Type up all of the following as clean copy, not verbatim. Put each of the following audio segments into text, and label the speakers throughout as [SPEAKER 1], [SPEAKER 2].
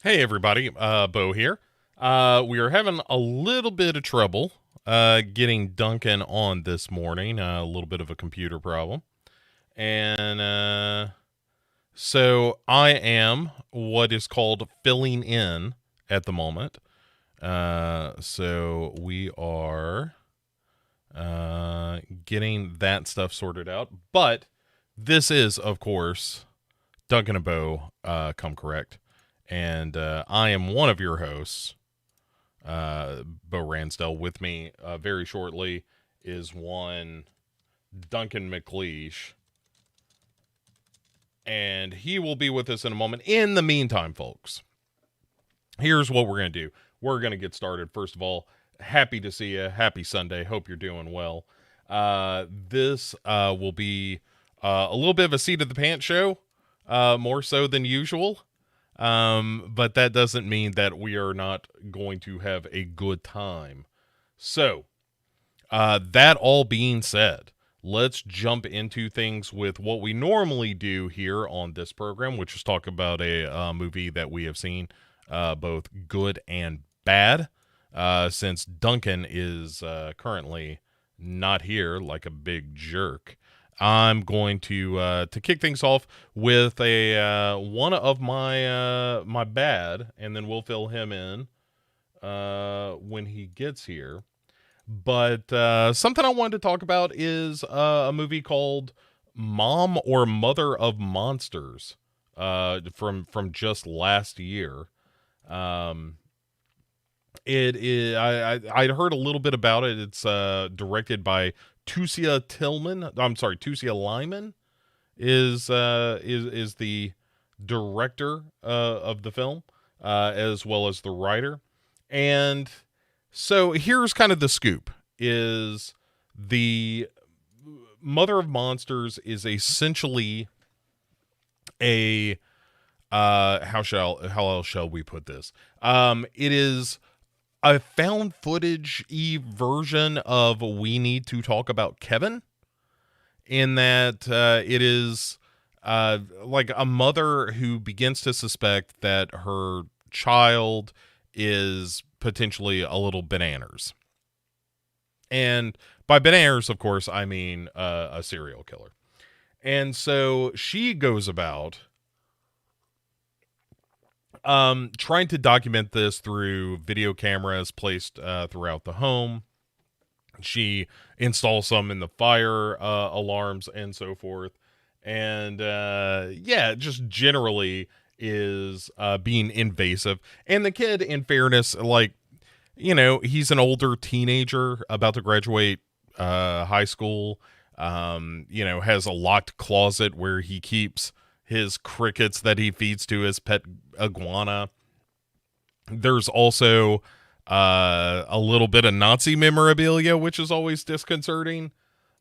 [SPEAKER 1] Hey everybody, Bo here. We are having a little bit of trouble getting Duncan on this morning. A little bit of a computer problem, and so I am what is called filling in at the moment. So we are getting that stuff sorted out. But this is, of course, Duncan and Bo come correct. And I am one of your hosts, Bo Ransdell. With me very shortly is one Duncan McLeish, and he will be with us in a moment. In the meantime, folks, here's what we're going to do. We're going to get started. First of all, happy to see you. Happy Sunday. Hope you're doing well. This will be a little bit of a seat of the pants show, more so than usual. But that doesn't mean that we are not going to have a good time. So, that all being said, let's jump into things with what we normally do here on this program, which is talk about a movie that we have seen, both good and bad, since Duncan is currently not here like a big jerk. I'm going to kick things off with a one of my bad, and then we'll fill him in when he gets here. But something I wanted to talk about is a movie called Mom or Mother of Monsters from just last year. It is I'd heard a little bit about it. It's directed by Tusia Lyman is the director of the film, as well as the writer. And so here's kind of the scoop: is the Mother of Monsters is essentially a how else shall we put this? It is a found footage-y version of We Need to Talk About Kevin, in that it is like a mother who begins to suspect that her child is potentially a little bananas. And by bananas, of course, I mean a serial killer. And so she goes about trying to document this through video cameras placed throughout the home. She installs some in the fire alarms and so forth. And just generally is being invasive. And the kid, in fairness, he's an older teenager about to graduate high school. Has a locked closet where he keeps his crickets that he feeds to his pet iguana. There's also a little bit of Nazi memorabilia, which is always disconcerting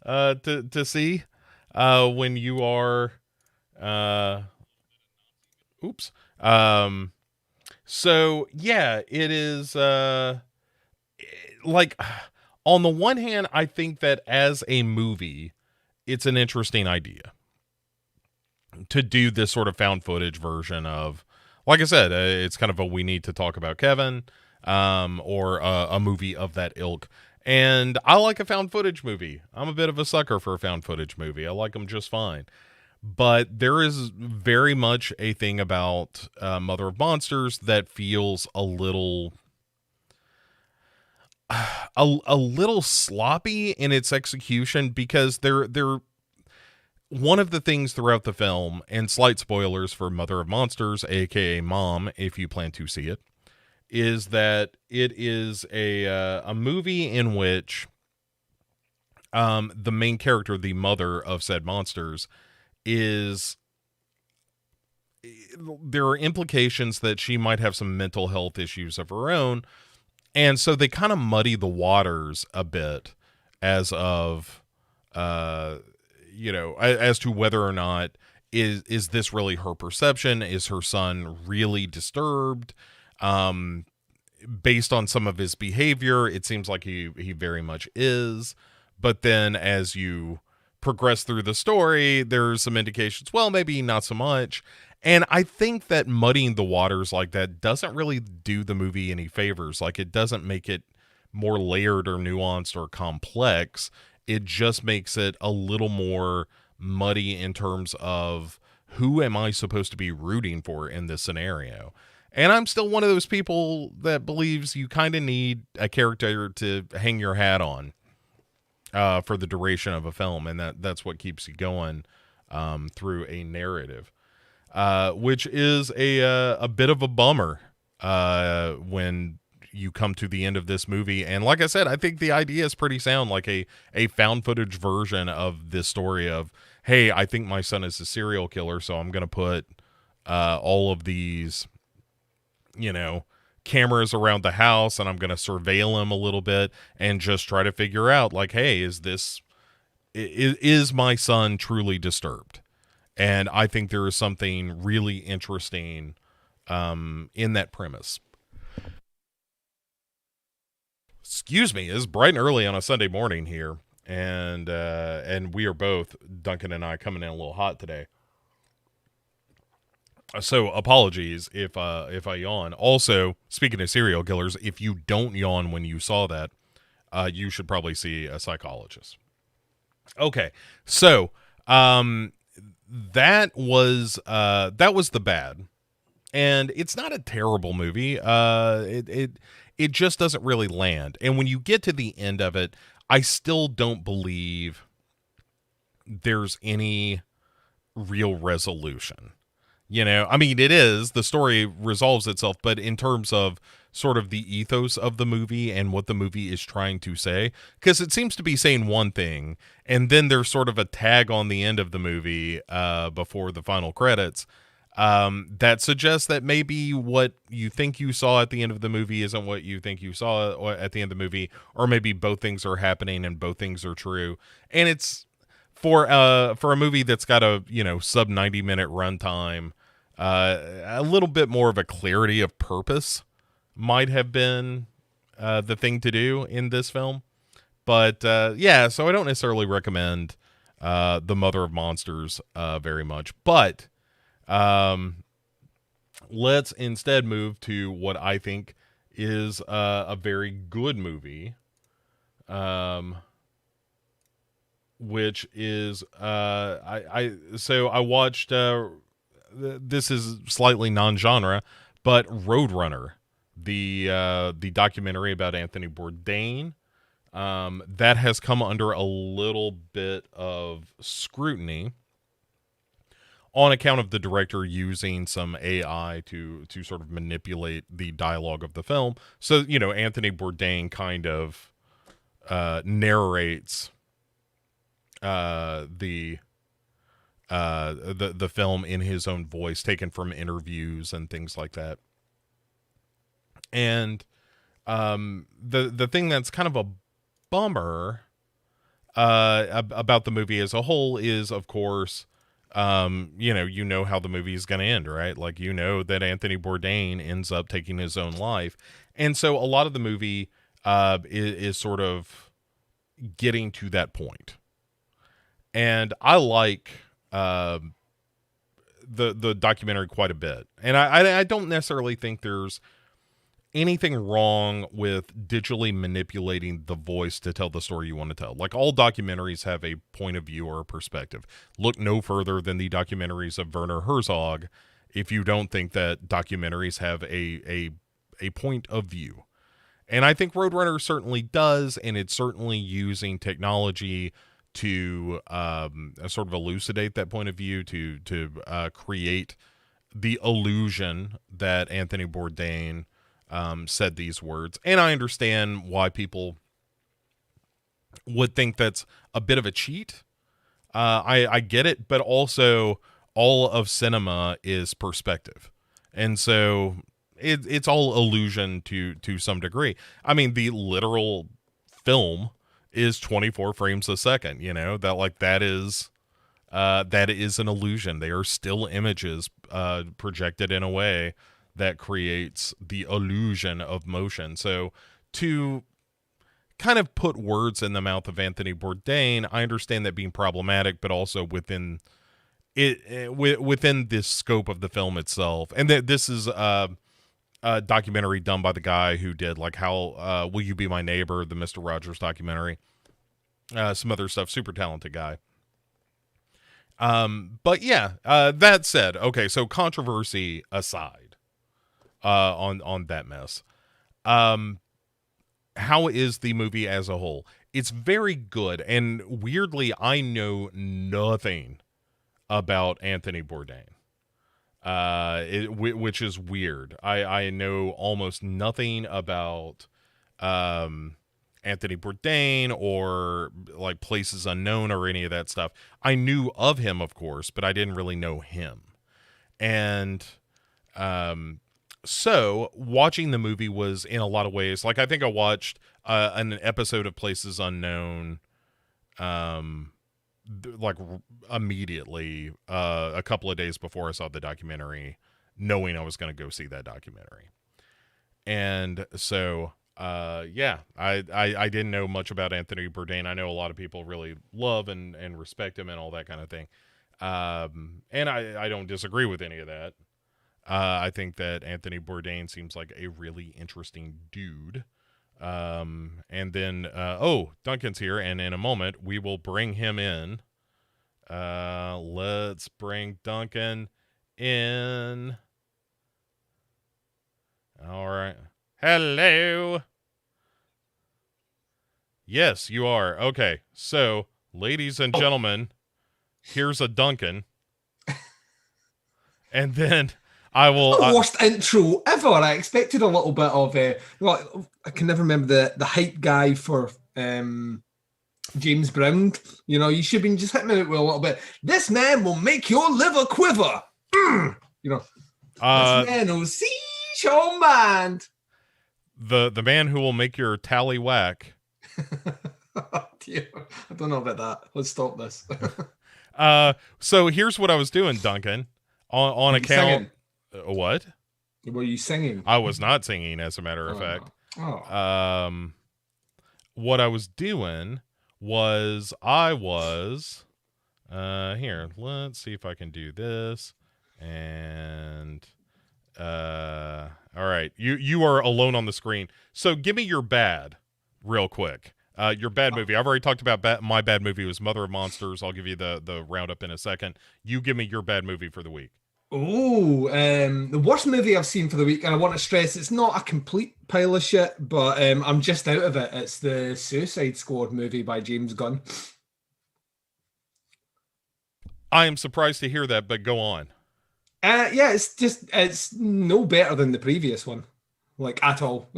[SPEAKER 1] to see when you are oops. So yeah, it is like, on the one hand, I think that as a movie, it's an interesting idea to do this sort of found footage version of, like I said, it's kind of a We Need to Talk About Kevin, or a movie of that ilk. And I like a found footage movie. I'm a bit of a sucker for a found footage movie. I like them just fine. But there is very much a thing about Mother of Monsters that feels a little sloppy in its execution, because they're one of the things throughout the film, and slight spoilers for Mother of Monsters, aka Mom, if you plan to see it, is that it is a movie in which the main character, the mother of said monsters, there are implications that she might have some mental health issues of her own, and so they kind of muddy the waters a bit as of as to whether or not is this really her perception? Is her son really disturbed? Based on some of his behavior, it seems like he very much is. But then as you progress through the story, there's some indications, well, maybe not so much. And I think that muddying the waters like that doesn't really do the movie any favors. Like, it doesn't make it more layered or nuanced or complex. It just makes it a little more muddy in terms of who am I supposed to be rooting for in this scenario. And I'm still one of those people that believes you kind of need a character to hang your hat on for the duration of a film, and that's what keeps you going through a narrative, which is a bit of a bummer when you come to the end of this movie. And like I said, I think the idea is pretty sound, like a found footage version of this story of, hey, I think my son is a serial killer, so I'm going to put all of these, cameras around the house, and I'm going to surveil him a little bit and just try to figure out, like, hey, is my son truly disturbed? And I think there is something really interesting in that premise. Excuse me, it's bright and early on a Sunday morning here, and we are both, Duncan and I, coming in a little hot today. So apologies if I yawn. Also, speaking of serial killers, if you don't yawn when you saw that, you should probably see a psychologist. Okay, so that was the bad, and it's not a terrible movie. It just doesn't really land, and when you get to the end of it, I still don't believe there's any real resolution. I mean, the story resolves itself, but in terms of sort of the ethos of the movie and what the movie is trying to say, because it seems to be saying one thing, and then there's sort of a tag on the end of the movie before the final credits that suggests that maybe what you think you saw at the end of the movie isn't what you think you saw at the end of the movie, or maybe both things are happening and both things are true. And it's for a movie that's got a sub 90-minute runtime, a little bit more of a clarity of purpose might have been the thing to do in this film. But yeah, so I don't necessarily recommend The Mother of Monsters very much. But let's instead move to what I think is a very good movie, which is I watched. This is slightly non-genre, but Roadrunner, the documentary about Anthony Bourdain, that has come under a little bit of scrutiny on account of the director using some AI to sort of manipulate the dialogue of the film. So, Anthony Bourdain kind of narrates the film in his own voice, taken from interviews and things like that. And the thing that's kind of a bummer about the movie as a whole is, of course, how the movie is going to end, right? Like, that Anthony Bourdain ends up taking his own life. And so a lot of the movie is sort of getting to that point. And I like the documentary quite a bit. And I don't necessarily think there's anything wrong with digitally manipulating the voice to tell the story you want to tell. Like, all documentaries have a point of view or a perspective. Look no further than the documentaries of Werner Herzog if you don't think that documentaries have a point of view. And I think Roadrunner certainly does, and it's certainly using technology to sort of elucidate that point of view, to create the illusion that Anthony Bourdain said these words. And I understand why people would think that's a bit of a cheat. I get it, but also all of cinema is perspective. And so it's all illusion to some degree. I mean, the literal film is 24 frames a second, that is an illusion. They are still images projected in a way that creates the illusion of motion. So to kind of put words in the mouth of Anthony Bourdain, I understand that being problematic, but also within within this scope of the film itself, and this is a documentary done by the guy who did like How Will You Be My Neighbor, the Mr. Rogers documentary, some other stuff. Super talented guy. But yeah, that said, okay, so controversy aside, on that mess, how is the movie as a whole? It's very good, and weirdly, I know nothing about Anthony Bourdain, which is weird. I know almost nothing about Anthony Bourdain or like Places Unknown or any of that stuff. I knew of him, of course, but I didn't really know him. And so watching the movie was in a lot of ways, like I think I watched an episode of Places Unknown like immediately a couple of days before I saw the documentary, knowing I was going to go see that documentary. And so yeah, I didn't know much about Anthony Bourdain. I know a lot of people really love and respect him and all that kind of thing. And I don't disagree with any of that. I think that Anthony Bourdain seems like a really interesting dude. And then, Duncan's here, and in a moment we will bring him in. Let's bring Duncan in. All right. Hello. Yes, you are. Okay. So, ladies and gentlemen, here's a Duncan. And then I will...
[SPEAKER 2] worst intro ever. I expected a little bit of... I can never remember the hype guy for James Brown. You know, you should have been just hitting it with a little bit. This man will make your liver quiver. You know, this man will see your mind.
[SPEAKER 1] The man who will make your tally whack.
[SPEAKER 2] Dear, I don't know about that. Let's stop this.
[SPEAKER 1] So here's what I was doing, Duncan. On account... What?
[SPEAKER 2] Were you singing?
[SPEAKER 1] I was not singing, as a matter of fact. What I was doing was here, let's see if I can do this. And all right, you are alone on the screen. So give me your bad real quick. Your bad movie. I've already talked about my bad movie was Mother of Monsters. I'll give you the roundup in a second. You give me your bad movie for the week.
[SPEAKER 2] Oh, the worst movie I've seen for the week, and I want to stress it's not a complete pile of shit, but I'm just out of it. It's the Suicide Squad movie by James Gunn.
[SPEAKER 1] I am surprised to hear that, but go on.
[SPEAKER 2] Yeah, it's no better than the previous one, like at all.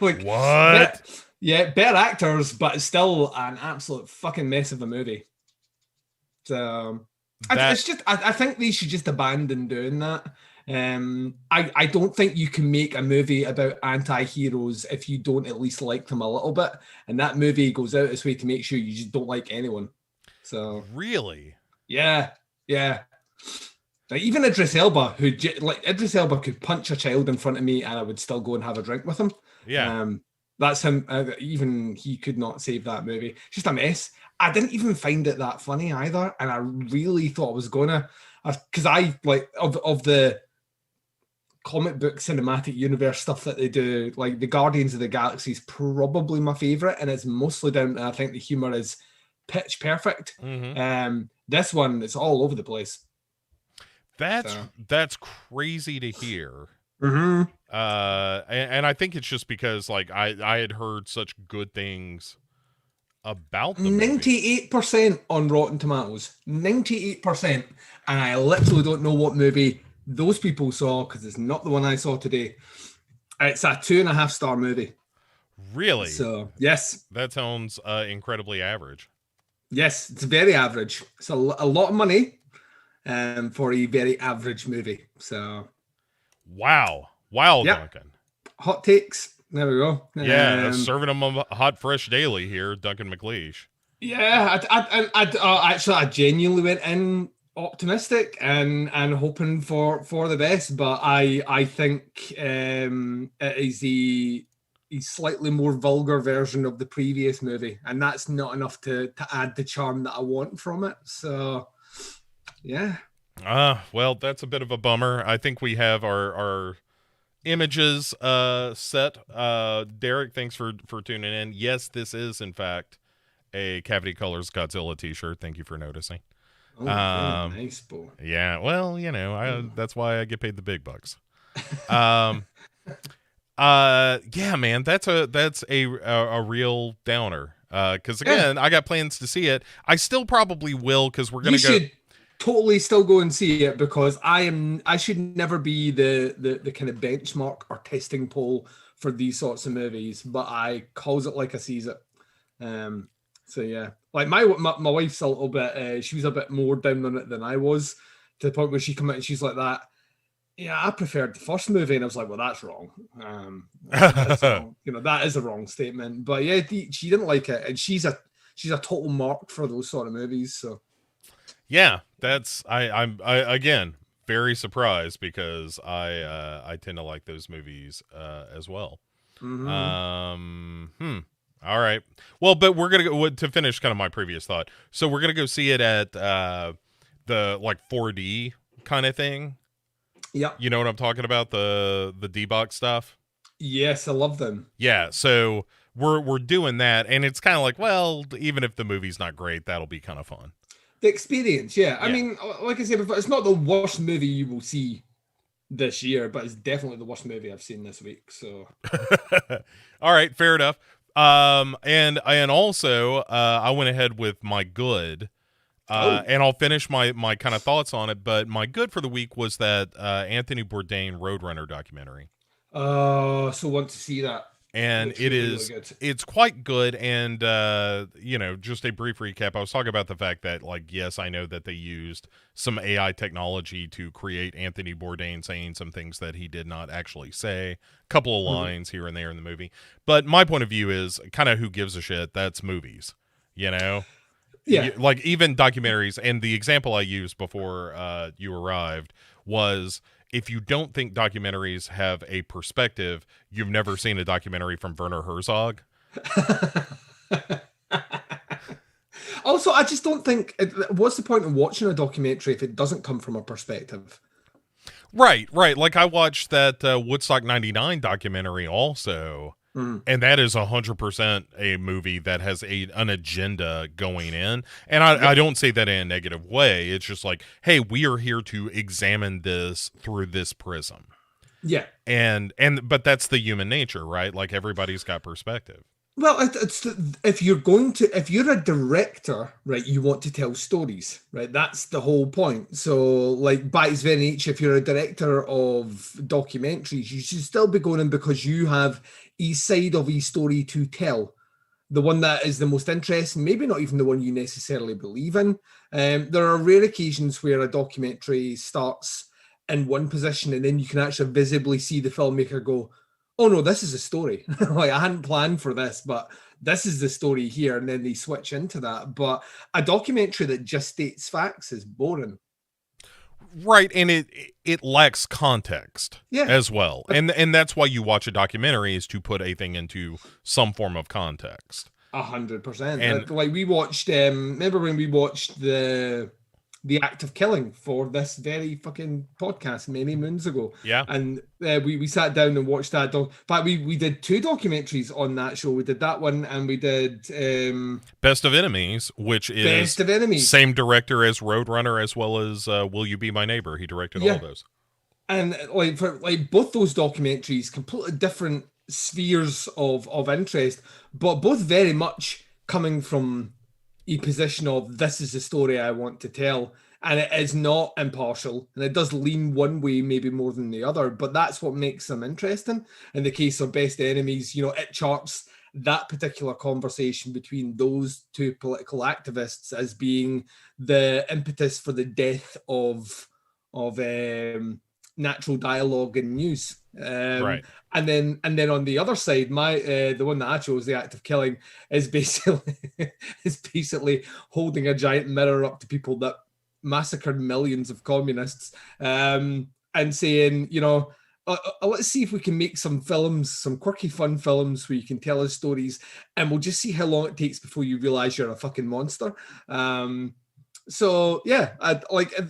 [SPEAKER 2] Like
[SPEAKER 1] what?
[SPEAKER 2] Better actors, but it's still an absolute fucking mess of a movie. So. I think they should just abandon doing that. I don't think you can make a movie about anti-heroes if you don't at least like them a little bit. And that movie goes out its way to make sure you just don't like anyone. So
[SPEAKER 1] really,
[SPEAKER 2] yeah. Like even Idris Elba, Idris Elba could punch a child in front of me, and I would still go and have a drink with him.
[SPEAKER 1] Yeah,
[SPEAKER 2] that's him. Even he could not save that movie. Just a mess. I didn't even find it that funny either, and I really thought I was gonna, because I like of the comic book cinematic universe stuff that they do. Like the Guardians of the Galaxy is probably my favorite, and it's mostly down to I think the humor is pitch perfect.
[SPEAKER 1] Mm-hmm.
[SPEAKER 2] This one is all over the place.
[SPEAKER 1] That's crazy to hear.
[SPEAKER 2] Mm-hmm.
[SPEAKER 1] And I think it's just because like I had heard such good things about the
[SPEAKER 2] 98% on Rotten Tomatoes, 98%, and I literally don't know what movie those people saw because it's not the one I saw today. It's a 2.5-star movie.
[SPEAKER 1] Really?
[SPEAKER 2] So yes,
[SPEAKER 1] that sounds incredibly average.
[SPEAKER 2] Yes, it's very average. It's a lot of money, for a very average movie. So
[SPEAKER 1] wow, yep. Duncan.
[SPEAKER 2] Hot takes. There we go.
[SPEAKER 1] Yeah, serving them a hot fresh daily here, Duncan McLeish.
[SPEAKER 2] Yeah, I genuinely went in optimistic and hoping for the best, but I think it is a slightly more vulgar version of the previous movie, and that's not enough to add the charm that I want from it. So, yeah.
[SPEAKER 1] Well, that's a bit of a bummer. I think we have our images set. Derek, thanks for tuning in. Yes, this is in fact a Cavity Colors Godzilla t-shirt. Thank you for noticing.
[SPEAKER 2] Oh, very
[SPEAKER 1] Um
[SPEAKER 2] nice, boy.
[SPEAKER 1] yeah, well,
[SPEAKER 2] Oh.
[SPEAKER 1] that's why I get paid the big bucks. Um yeah, man, that's a real downer. Cuz
[SPEAKER 2] Yeah,
[SPEAKER 1] again, I got plans to see it. I still probably will cuz we're going
[SPEAKER 2] you
[SPEAKER 1] to go.
[SPEAKER 2] should totally still go and see it because I should never be the kind of benchmark or testing pole for these sorts of movies, but I calls it like I sees it. Um, so yeah, like my wife's a little bit she was a bit more down on it than I was, to the point where she come out and she's like that. Yeah, I preferred the first movie, and I was like, well, that's wrong. That's a wrong, that is a wrong statement. But yeah, she didn't like it, and she's a total mark for those sort of movies. So
[SPEAKER 1] Yeah, I'm again very surprised because I tend to like those movies as well.
[SPEAKER 2] mhm.
[SPEAKER 1] Hmm. All right. Well, but we're gonna go to finish kind of my previous thought. So we're gonna go see it at the like 4D kind of thing.
[SPEAKER 2] Yeah,
[SPEAKER 1] You know what I'm talking about? The D box stuff.
[SPEAKER 2] yes, I love them.
[SPEAKER 1] Yeah. So we're doing that, and it's kind of like, well, even if the movie's not great, that'll be kind of fun.
[SPEAKER 2] The experience, yeah. I
[SPEAKER 1] Yeah.
[SPEAKER 2] mean, like I said before, it's not the worst movie you will see this year, but it's definitely the worst movie I've seen this week. So
[SPEAKER 1] All right, fair enough. And also, I went ahead with my good,
[SPEAKER 2] oh,
[SPEAKER 1] and I'll finish my kind of thoughts on it. But my good for the week was that Anthony Bourdain Roadrunner documentary,
[SPEAKER 2] so want to see that.
[SPEAKER 1] and
[SPEAKER 2] Looks really, really good.
[SPEAKER 1] it's quite good. And just a brief recap. I was talking about the fact that, like, yes, I know that they used some AI technology to create Anthony Bourdain saying some things that he did not actually say, a couple of
[SPEAKER 2] Mhm.
[SPEAKER 1] lines here and there in the movie. But my point of view is kind of, who gives a shit? That's movies, you know.
[SPEAKER 2] Yeah,
[SPEAKER 1] Like, even documentaries, and the example I used before you arrived was, if you don't think documentaries have a perspective, you've never seen a documentary from Werner Herzog.
[SPEAKER 2] Also, I just don't think. What's the point of watching a documentary if it doesn't come from a perspective?
[SPEAKER 1] Right, right. Like, I watched that Woodstock '99 documentary also,
[SPEAKER 2] Mm.
[SPEAKER 1] and that is 100% a movie that has an agenda going in. And I
[SPEAKER 2] Yep.
[SPEAKER 1] don't say that in a negative way. It's just like, hey, we are here to examine this through this prism.
[SPEAKER 2] Yeah.
[SPEAKER 1] But that's the human nature, right? Like, everybody's got perspective.
[SPEAKER 2] Well, if if you're a director, right, you want to tell stories, right? That's the whole point. So, like, by its very nature, if you're a director of documentaries, you should still be going in because you have a side of a story to tell, the one that is the most interesting, maybe not even the one you necessarily believe in. There are rare occasions where a documentary starts in one position and then you can actually visibly see the filmmaker go, oh no, this is a story. Like, I hadn't planned for this, but this is the story here. And then they switch into that. But a documentary that just states facts is boring.
[SPEAKER 1] Right, and it lacks context
[SPEAKER 2] Yeah.
[SPEAKER 1] as well. And that's why you watch a documentary, is to put a thing into some form of context.
[SPEAKER 2] 100%.
[SPEAKER 1] And
[SPEAKER 2] Like, we watched. Remember when we watched the act of killing for this very fucking podcast many moons ago,
[SPEAKER 1] yeah,
[SPEAKER 2] and we sat down and watched that. In fact, we did two documentaries on that show. We did that one, and we did
[SPEAKER 1] Best of Enemies, which is
[SPEAKER 2] Best of Enemies.
[SPEAKER 1] same director as Roadrunner, as well as Will You Be My Neighbor. He directed all of
[SPEAKER 2] Yeah,
[SPEAKER 1] those.
[SPEAKER 2] and like, for like both those documentaries, completely different spheres of interest, but both very much coming from a position of, this is the story I want to tell, and it is not impartial, and it does lean one way maybe more than the other, but that's what makes them interesting. In the case of Best Enemies, it charts that particular conversation between those two political activists as being the impetus for the death of natural dialogue and news.
[SPEAKER 1] Right.
[SPEAKER 2] And then on the other side, the one that I chose, the act of killing, is basically is basically holding a giant mirror up to people that massacred millions of communists, and saying, let's see if we can make some films, some quirky, fun films where you can tell us stories, and we'll just see how long it takes before you realize you're a fucking monster. So yeah,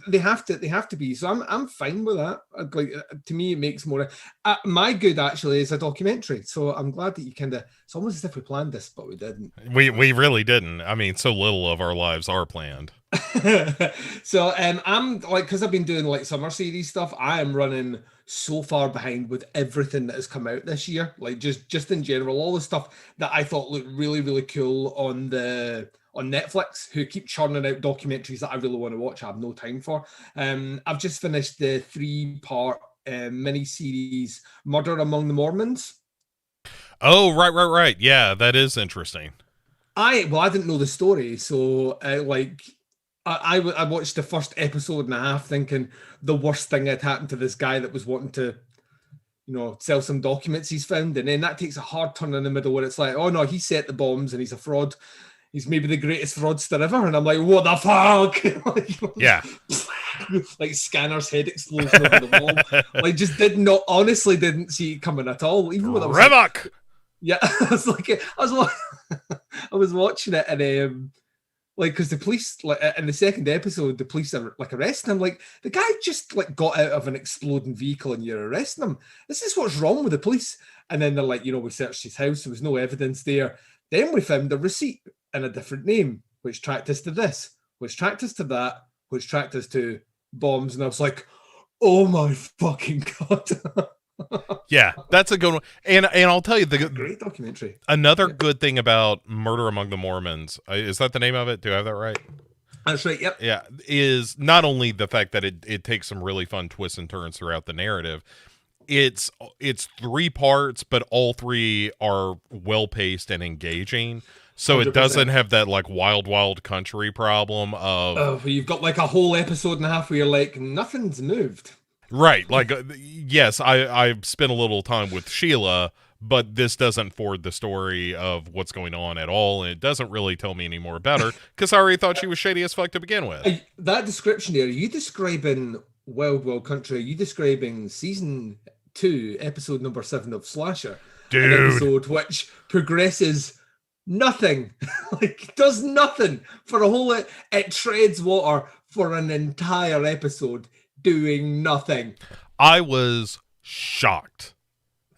[SPEAKER 2] they have to be. So I'm fine with that. Like to me, it makes more. My good actually is a documentary. So I'm glad that you kind of. It's almost as if we planned this, but we didn't.
[SPEAKER 1] We really didn't. I mean, so little of our lives are planned.
[SPEAKER 2] So I'm like, because I've been doing like summer series stuff, I am running so far behind with everything that has come out this year. Like just in general, all the stuff that I thought looked really, really cool on Netflix, who keep churning out documentaries that I really want to watch, I have no time for. I've just finished the 3-part mini series Murder Among the Mormons.
[SPEAKER 1] Oh, right. Yeah, that is interesting.
[SPEAKER 2] I didn't know the story, so I watched the first episode and a half thinking the worst thing had happened to this guy that was wanting to, sell some documents he's found. And then that takes a hard turn in the middle where it's like, oh no, he set the bombs and he's a fraud. He's maybe the greatest fraudster ever. And I'm like, what the fuck?
[SPEAKER 1] Yeah.
[SPEAKER 2] Like Scanner's head explosion over the wall. Like honestly didn't see it coming at all. Even when I was
[SPEAKER 1] Rebuck!
[SPEAKER 2] Yeah, I was watching it and because the police, like in the second episode, the police are like arresting him. Like the guy just like got out of an exploding vehicle and you're arresting him. This is what's wrong with the police. And then they're like, we searched his house. There was no evidence there. Then we found a receipt and a different name, which tracked us to this, which tracked us to that, which tracked us to bombs. And I was like, oh my fucking God.
[SPEAKER 1] Yeah, that's a good one. And I'll tell you,
[SPEAKER 2] great documentary.
[SPEAKER 1] Another good thing about Murder Among the Mormons, is that the name of it? Do I have that right?
[SPEAKER 2] That's right, yep.
[SPEAKER 1] Yeah, is not only the fact that it takes some really fun twists and turns throughout the narrative. It's 3 parts, but all 3 are well-paced and engaging. So 100%. It doesn't have that like wild country problem of
[SPEAKER 2] you've got like a whole episode and a half where you're like, nothing's moved.
[SPEAKER 1] Right. Like, yes, I've spent a little time with Sheila, but this doesn't forward the story of what's going on at all. And it doesn't really tell me any more about her because I already thought she was shady as fuck to begin with.
[SPEAKER 2] That description there, are you describing Wild Country? Are you describing season 2, episode number 7 of Slasher?
[SPEAKER 1] Dude.
[SPEAKER 2] An episode which progresses nothing, like does nothing for a whole, it treads water for an entire episode. Doing nothing.
[SPEAKER 1] I was shocked.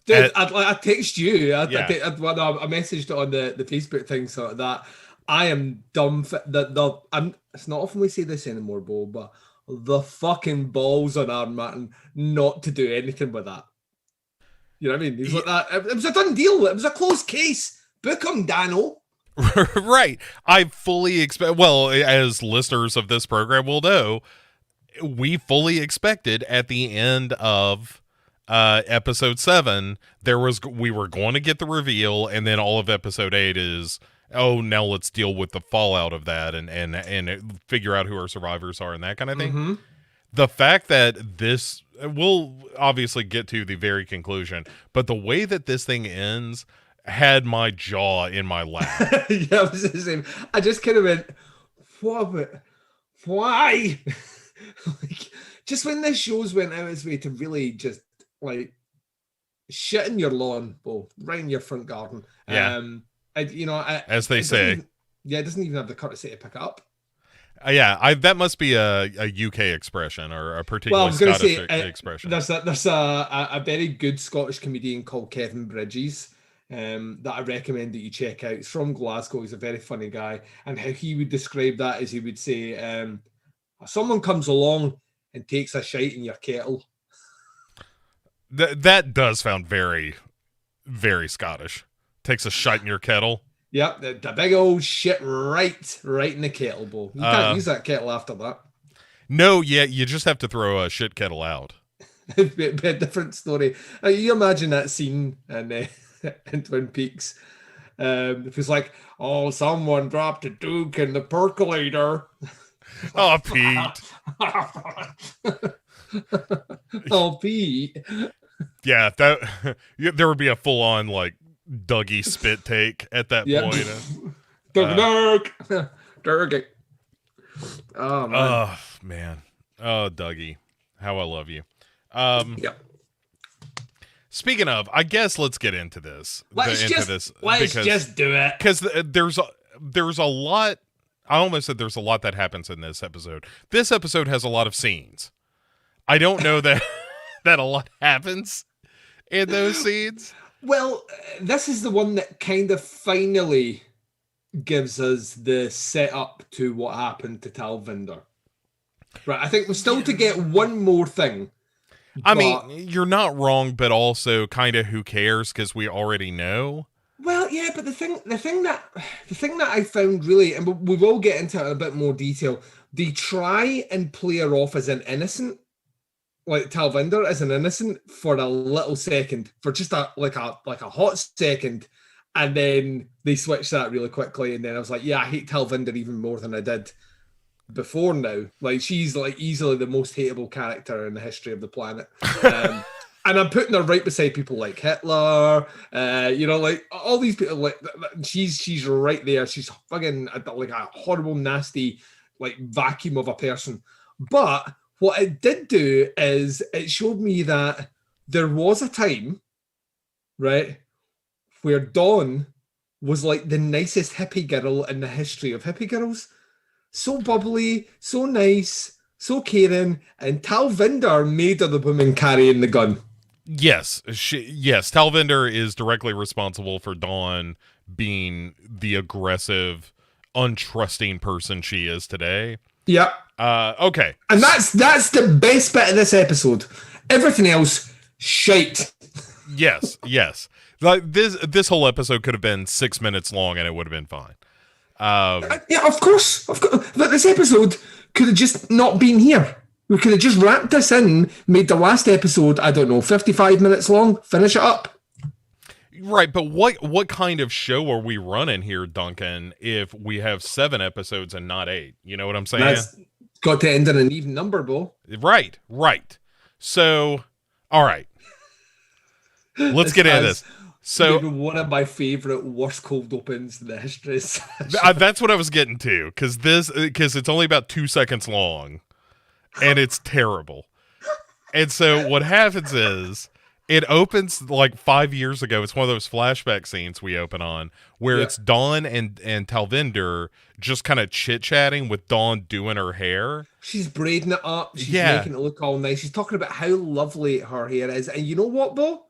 [SPEAKER 2] Dude, I text you. I messaged it on the Facebook thing, so that I am dumb. It's not often we say this anymore, Bo, but the fucking balls on Aaron Martin not to do anything with that. You know what I mean? He's like that. It was a done deal. It was a closed case. Book him, Dano.
[SPEAKER 1] Right. I fully expect. Well, as listeners of this program will know, we fully expected at the end of episode 7 we were going to get the reveal, and then all of episode 8 is now let's deal with the fallout of that and figure out who our survivors are and that kind of thing.
[SPEAKER 2] Mm-hmm.
[SPEAKER 1] The fact that this, we'll obviously get to the very conclusion, but the way that this thing ends had my jaw in my lap.
[SPEAKER 2] Yeah, it was the same. I just kind of went, why? Like, just when this show's went out its way to really just like shit in your lawn, right in your front garden.
[SPEAKER 1] Yeah.
[SPEAKER 2] As
[SPEAKER 1] they say.
[SPEAKER 2] It doesn't even have the courtesy to pick it up.
[SPEAKER 1] That must be a UK expression or a particular Scottish expression.
[SPEAKER 2] There's a very good Scottish comedian called Kevin Bridges that I recommend that you check out. He's from Glasgow. He's a very funny guy. And how he would describe that is he would say, someone comes along and takes a shite in your kettle.
[SPEAKER 1] That does sound very, very Scottish. Takes a shite in your kettle.
[SPEAKER 2] Yep, the big old shit right in the kettle bowl. You can't use that kettle after that.
[SPEAKER 1] No, yeah, you just have to throw a shit kettle out.
[SPEAKER 2] It'd be a different story. You imagine that scene in Twin Peaks. It was like, someone dropped a Duke in the percolator.
[SPEAKER 1] Oh, Pete.
[SPEAKER 2] Oh, Pete.
[SPEAKER 1] Yeah, there would be a full-on, like, Dougie spit take at that point.
[SPEAKER 2] Dougie. Oh, man.
[SPEAKER 1] Oh, man. Oh, Dougie. How I love you.
[SPEAKER 2] Yep.
[SPEAKER 1] Speaking of, I guess let's get into this.
[SPEAKER 2] Let's just do it.
[SPEAKER 1] Because there's a lot. I almost said there's a lot that happens in this episode. This episode has a lot of scenes. I don't know that that a lot happens in those scenes.
[SPEAKER 2] Well, this is the one that kind of finally gives us the setup to what happened to Talvinder. Right, I think we're still to get one more thing.
[SPEAKER 1] I mean, you're not wrong, but also kind of who cares because we already know.
[SPEAKER 2] Well, yeah, but the thing that I found really, and we will get into it in a bit more detail. They try and play her off as an innocent, like Talvinder as an innocent for a little second, for just a hot second, and then they switch that really quickly. And then I was like, yeah, I hate Talvinder even more than I did before now. Like, she's like easily the most hateable character in the history of the planet. And I'm putting her right beside people like Hitler, like all these people. Like, she's right there. She's fucking like a horrible, nasty, like vacuum of a person. But what it did do is it showed me that there was a time, right, where Dawn was like the nicest hippie girl in the history of hippie girls. So bubbly, so nice, so caring, and Talvinder made her the woman carrying the gun.
[SPEAKER 1] Yes, Talvinder is directly responsible for Dawn being the aggressive, untrusting person she is today.
[SPEAKER 2] Yeah.
[SPEAKER 1] Okay.
[SPEAKER 2] And that's the best bit of this episode. Everything else, shite.
[SPEAKER 1] Yes. Like this whole episode could have been 6 minutes long and it would have been fine.
[SPEAKER 2] Yeah, of course. But this episode could have just not been here. We could have just wrapped this in, made the last episode, I don't know, 55 minutes long, finish it up.
[SPEAKER 1] Right, but what kind of show are we running here, Duncan, if we have 7 episodes and not 8? You know what I'm saying?
[SPEAKER 2] That's got to end in an even number, Bo.
[SPEAKER 1] Right. So, all right. Let's get into this. So,
[SPEAKER 2] maybe one of my favorite worst cold opens in the history.
[SPEAKER 1] That's what I was getting to, because it's only about 2 seconds long. And it's terrible. And so what happens is it opens like 5 years ago. It's one of those flashback scenes we open on where it's Dawn and Talvinder just kind of chit-chatting with Dawn doing her hair.
[SPEAKER 2] She's braiding it up. She's making it look all nice. She's talking about how lovely her hair is. And you know what, Bo?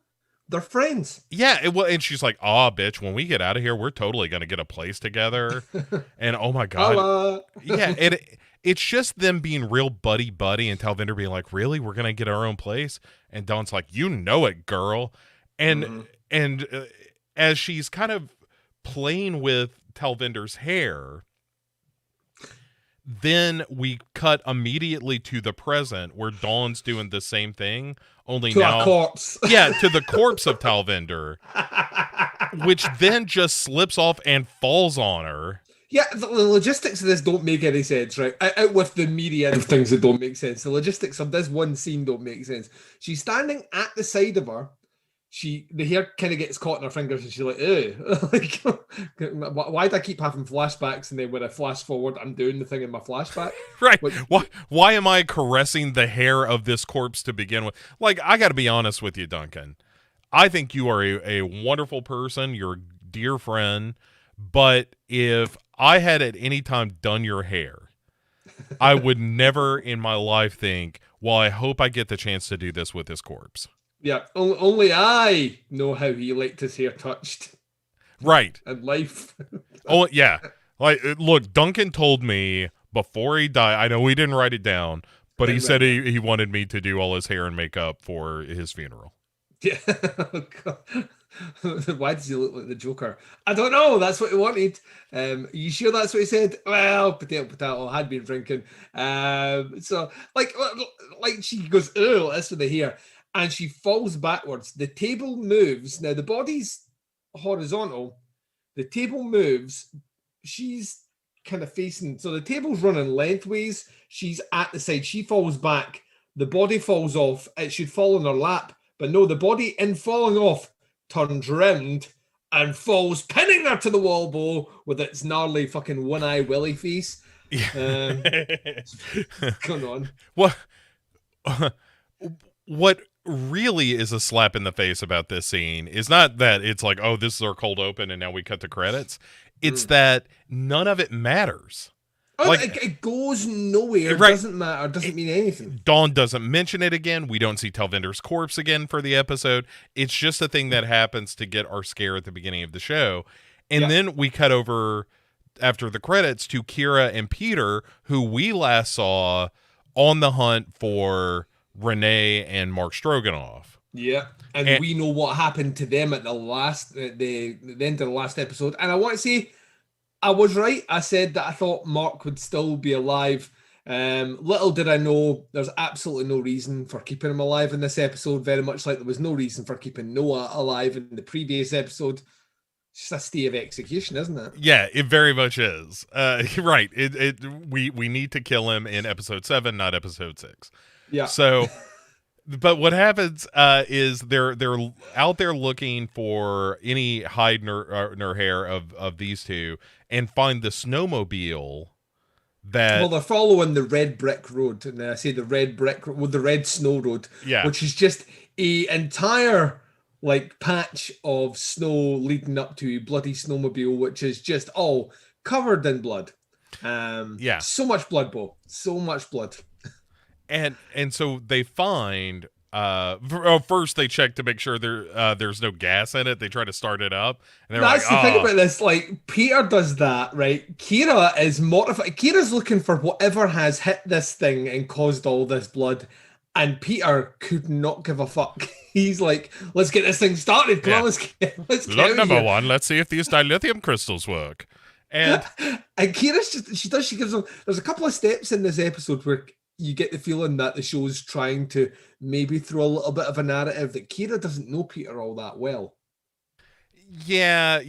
[SPEAKER 2] They're friends.
[SPEAKER 1] Yeah, and she's like, bitch, when we get out of here, we're totally going to get a place together. And oh my God. Yeah, it's just them being real buddy-buddy and Talvinder being like, really? We're going to get our own place? And Dawn's like, you know it, girl. And as she's kind of playing with Talvinder's hair, then we cut immediately to the present where Dawn's doing the same thing, only now...
[SPEAKER 2] a corpse.
[SPEAKER 1] Yeah, to the corpse of Talvinder, which then just slips off and falls on her.
[SPEAKER 2] Yeah, the logistics of this don't make any sense, right? Out with the myriad of things that don't make sense. The logistics of this one scene don't make sense. She's standing at the side of her. The hair kind of gets caught in her fingers, and she's like, "Ew!" Like, why do I keep having flashbacks? And then when I flash forward, I'm doing the thing in my flashback.
[SPEAKER 1] Right? Why am I caressing the hair of this corpse to begin with? Like, I got to be honest with you, Duncan. I think you are a wonderful person. You're a dear friend. But if I had at any time done your hair, I would never in my life think, well, I hope I get the chance to do this with this corpse.
[SPEAKER 2] Yeah, only I know how he liked his hair touched.
[SPEAKER 1] Right.
[SPEAKER 2] And life.
[SPEAKER 1] Oh, yeah. Like, look, Duncan told me before he died, I know he didn't write it down, but he said he wanted me to do all his hair and makeup for his funeral.
[SPEAKER 2] Yeah. Why does he look like the Joker? I don't know. That's what he wanted. You sure that's what he said? Well, potato. I had been drinking. So, like she goes, oh, that's with the hair. And she falls backwards. The table moves. Now, the body's horizontal. The table moves. She's kind of facing. So the table's running lengthways. She's at the side. She falls back. The body falls off. It should fall in her lap. But no, the body, in falling off, turns round and falls, pinning her to the wall, Bo, with its gnarly fucking one-eye willy face. Come on.
[SPEAKER 1] What really is a slap in the face about this scene is not that it's like, oh, this is our cold open and now we cut the credits. It's that none of it matters.
[SPEAKER 2] Oh,
[SPEAKER 1] Like,
[SPEAKER 2] it goes nowhere.
[SPEAKER 1] right.
[SPEAKER 2] Doesn't matter. Doesn't mean anything.
[SPEAKER 1] Dawn doesn't mention it again. We don't see Telvinder's corpse again for the episode. It's just a thing that happens to get our scare at the beginning of the show. And
[SPEAKER 2] Yeah.
[SPEAKER 1] then we cut over after the credits to Kira and Peter, who we last saw on the hunt for Renee and Mark Stroganoff.
[SPEAKER 2] Yeah, and we know what happened to them at the end of the last episode. And I want to say, I was right. I said that I thought Mark would still be alive. Little did I know, there's absolutely no reason for keeping him alive in this episode. Very much like there was no reason for keeping Noah alive in the previous episode. It's just a stay of execution, isn't it?
[SPEAKER 1] Yeah, it very much is. Right. We need to kill him in episode 7, not episode 6.
[SPEAKER 2] Yeah.
[SPEAKER 1] So, but what happens is they're out there looking for any hide nor hair of these two, and find the snowmobile that.
[SPEAKER 2] Well, they're following the red brick road, and I say the red brick road, well, the red snow road,
[SPEAKER 1] Yeah.
[SPEAKER 2] which is just a entire like patch of snow leading up to a bloody snowmobile, which is just all covered in blood.
[SPEAKER 1] Yeah.
[SPEAKER 2] So much blood, Bo. So much blood.
[SPEAKER 1] And so they find first they check to make sure there's no gas in it. They try to start it up, and they're
[SPEAKER 2] That's
[SPEAKER 1] like,
[SPEAKER 2] the thing about this. Like, Peter does that, right? Kira is mortified. Kira's looking for whatever has hit this thing and caused all this blood. And Peter could not give a fuck. He's like, let's get this thing started. Come on, let's get
[SPEAKER 1] look, number one, let's see if these dilithium crystals work. And
[SPEAKER 2] Kira's just, she gives them, there's a couple of steps in this episode where you get the feeling that the show's trying to maybe throw a little bit of a narrative that Kira doesn't know Peter all that well.
[SPEAKER 1] Yeah.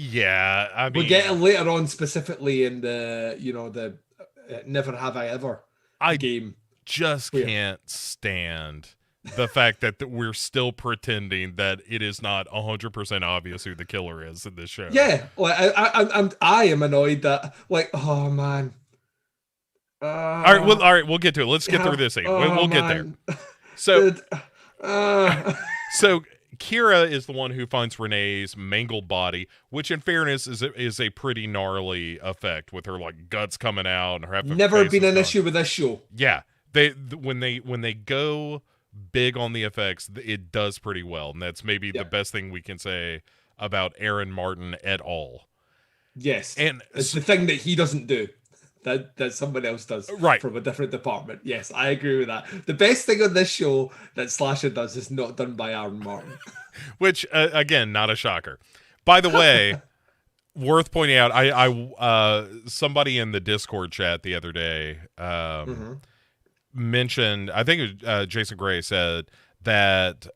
[SPEAKER 1] I mean,
[SPEAKER 2] we'll get it later on, specifically in the, the Never Have I Ever game.
[SPEAKER 1] Just can't stand the fact that we're still pretending that it is not 100% obvious who the killer is in this show.
[SPEAKER 2] Yeah, like I am annoyed that, like, oh man.
[SPEAKER 1] All right, we'll get to it. Let's get through this scene. We'll get there. So, so Kira is the one who finds Renee's mangled body, which, in fairness, is a pretty gnarly effect with her like guts coming out and her having
[SPEAKER 2] never been an issue with this show.
[SPEAKER 1] Yeah, when they go big on the effects, it does pretty well, and that's maybe the best thing we can say about Aaron Martin at all.
[SPEAKER 2] Yes,
[SPEAKER 1] and
[SPEAKER 2] it's the thing that he doesn't do. That someone else does,
[SPEAKER 1] right,
[SPEAKER 2] from a different department. Yes, I agree with that. The best thing on this show that Slasher does is not done by Aaron Martin.
[SPEAKER 1] Which, again, not a shocker. By the way, worth pointing out, I somebody in the Discord chat the other day mentioned, I think it was, Jason Gray said that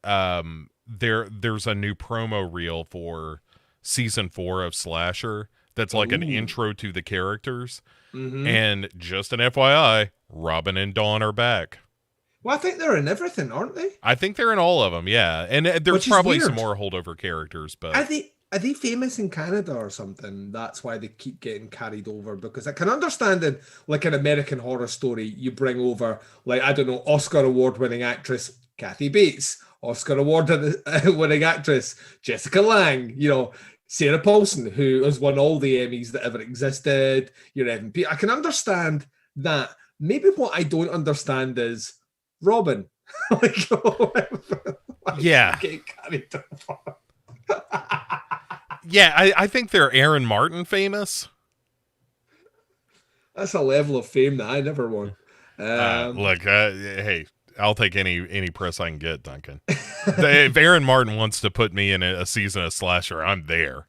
[SPEAKER 1] there's a new promo reel for season 4 of Slasher that's like an intro to the characters. And just an FYI, Robin and Dawn are back.
[SPEAKER 2] Well, I think they're in everything, aren't they?
[SPEAKER 1] I think they're in all of them, yeah. And there's probably some more holdover characters, but
[SPEAKER 2] are they famous in Canada or something? That's why they keep getting carried over. Because I can understand in like an American Horror Story, you bring over, like, I don't know, Oscar award-winning actress Kathy Bates, Oscar award-winning actress Jessica Lange, Sarah Paulson, who has won all the Emmys that ever existed. Evan Peter. I can understand that. Maybe what I don't understand is Robin.
[SPEAKER 1] Yeah. Yeah, I think they're Aaron Martin famous.
[SPEAKER 2] That's a level of fame that I never won.
[SPEAKER 1] Look, hey, I'll take any press I can get, Duncan. If Aaron Martin wants to put me in a season of Slasher, I'm there.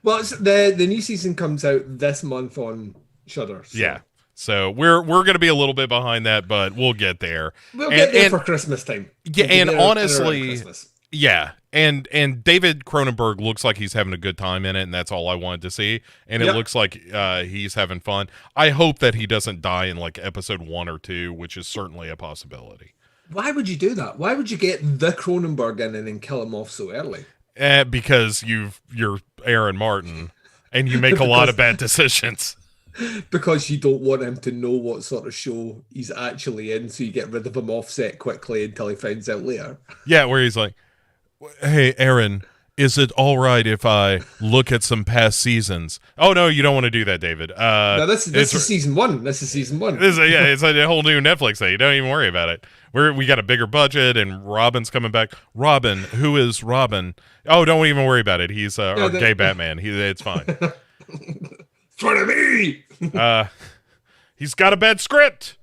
[SPEAKER 2] Well, the new season comes out this month on Shudder. So.
[SPEAKER 1] Yeah, so we're going to be a little bit behind that, but we'll get there.
[SPEAKER 2] We'll get there for Christmas time.
[SPEAKER 1] Yeah, and honestly, yeah, and David Cronenberg looks like he's having a good time in it, and that's all I wanted to see. And it looks like he's having fun. I hope that he doesn't die in like episode 1 or 2, which is certainly a possibility.
[SPEAKER 2] Why would you do that? Why would you get the Cronenberg in and then kill him off so early?
[SPEAKER 1] Because you're Aaron Martin, and you make a lot of bad decisions.
[SPEAKER 2] Because you don't want him to know what sort of show he's actually in, so you get rid of him offset quickly until he finds out later.
[SPEAKER 1] Yeah, where he's like, "Hey, Aaron, Is it all right if I look at some past seasons? Oh no, you don't want to do that, David.
[SPEAKER 2] No, this is season one. This is season one.
[SPEAKER 1] It's a whole new Netflix thing. Don't even worry about it. We got a bigger budget, and Robin's coming back. Robin, who is Robin? Oh, don't even worry about it. He's our gay Batman. It's fine.
[SPEAKER 2] Front of me.
[SPEAKER 1] He's got a bad script.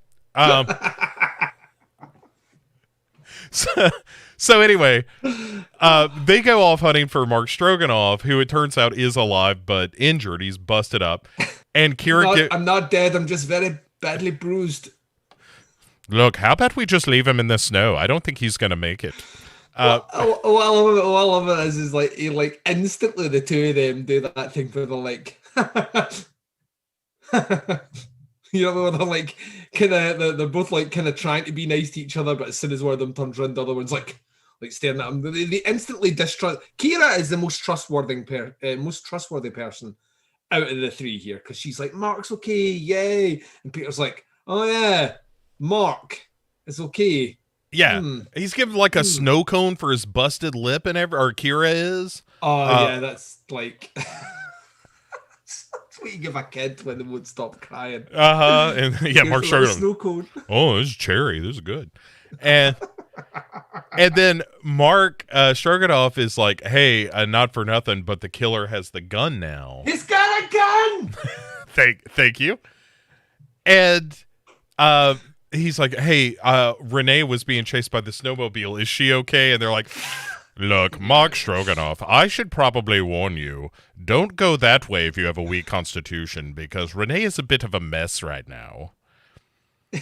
[SPEAKER 1] So anyway, they go off hunting for Mark Stroganoff, who it turns out is alive but injured. He's busted up. And Kira...
[SPEAKER 2] I'm not dead. I'm just very badly bruised.
[SPEAKER 1] Look, how about we just leave him in the snow? I don't think he's going to make it.
[SPEAKER 2] What I love it is like, instantly the two of them do that thing where they're like... You know, they're like they're both like kind of trying to be nice to each other, but as soon as one of them turns around, the other one's like staring at them. They instantly distrust. Kira is the most trustworthy person out of the three here, because she's like, Mark's okay, yay, and Peter's like, oh yeah, Mark is okay.
[SPEAKER 1] Yeah, he's given like a snow cone for his busted lip, and or Kira is.
[SPEAKER 2] Oh yeah, that's like. What you give a kid when they won't stop crying.
[SPEAKER 1] And yeah, Mark Stroganoff.
[SPEAKER 2] Snow cone.
[SPEAKER 1] Oh, this is cherry. This is good. And then Mark Stroganoff is like, hey, not for nothing, but the killer has the gun now.
[SPEAKER 2] He's got a gun.
[SPEAKER 1] Thank you. And he's like, hey, Renee was being chased by the snowmobile. Is she okay? And they're like, look, Mark Stroganoff, I should probably warn you, don't go that way if you have a weak constitution, because Renee is a bit of a mess right now.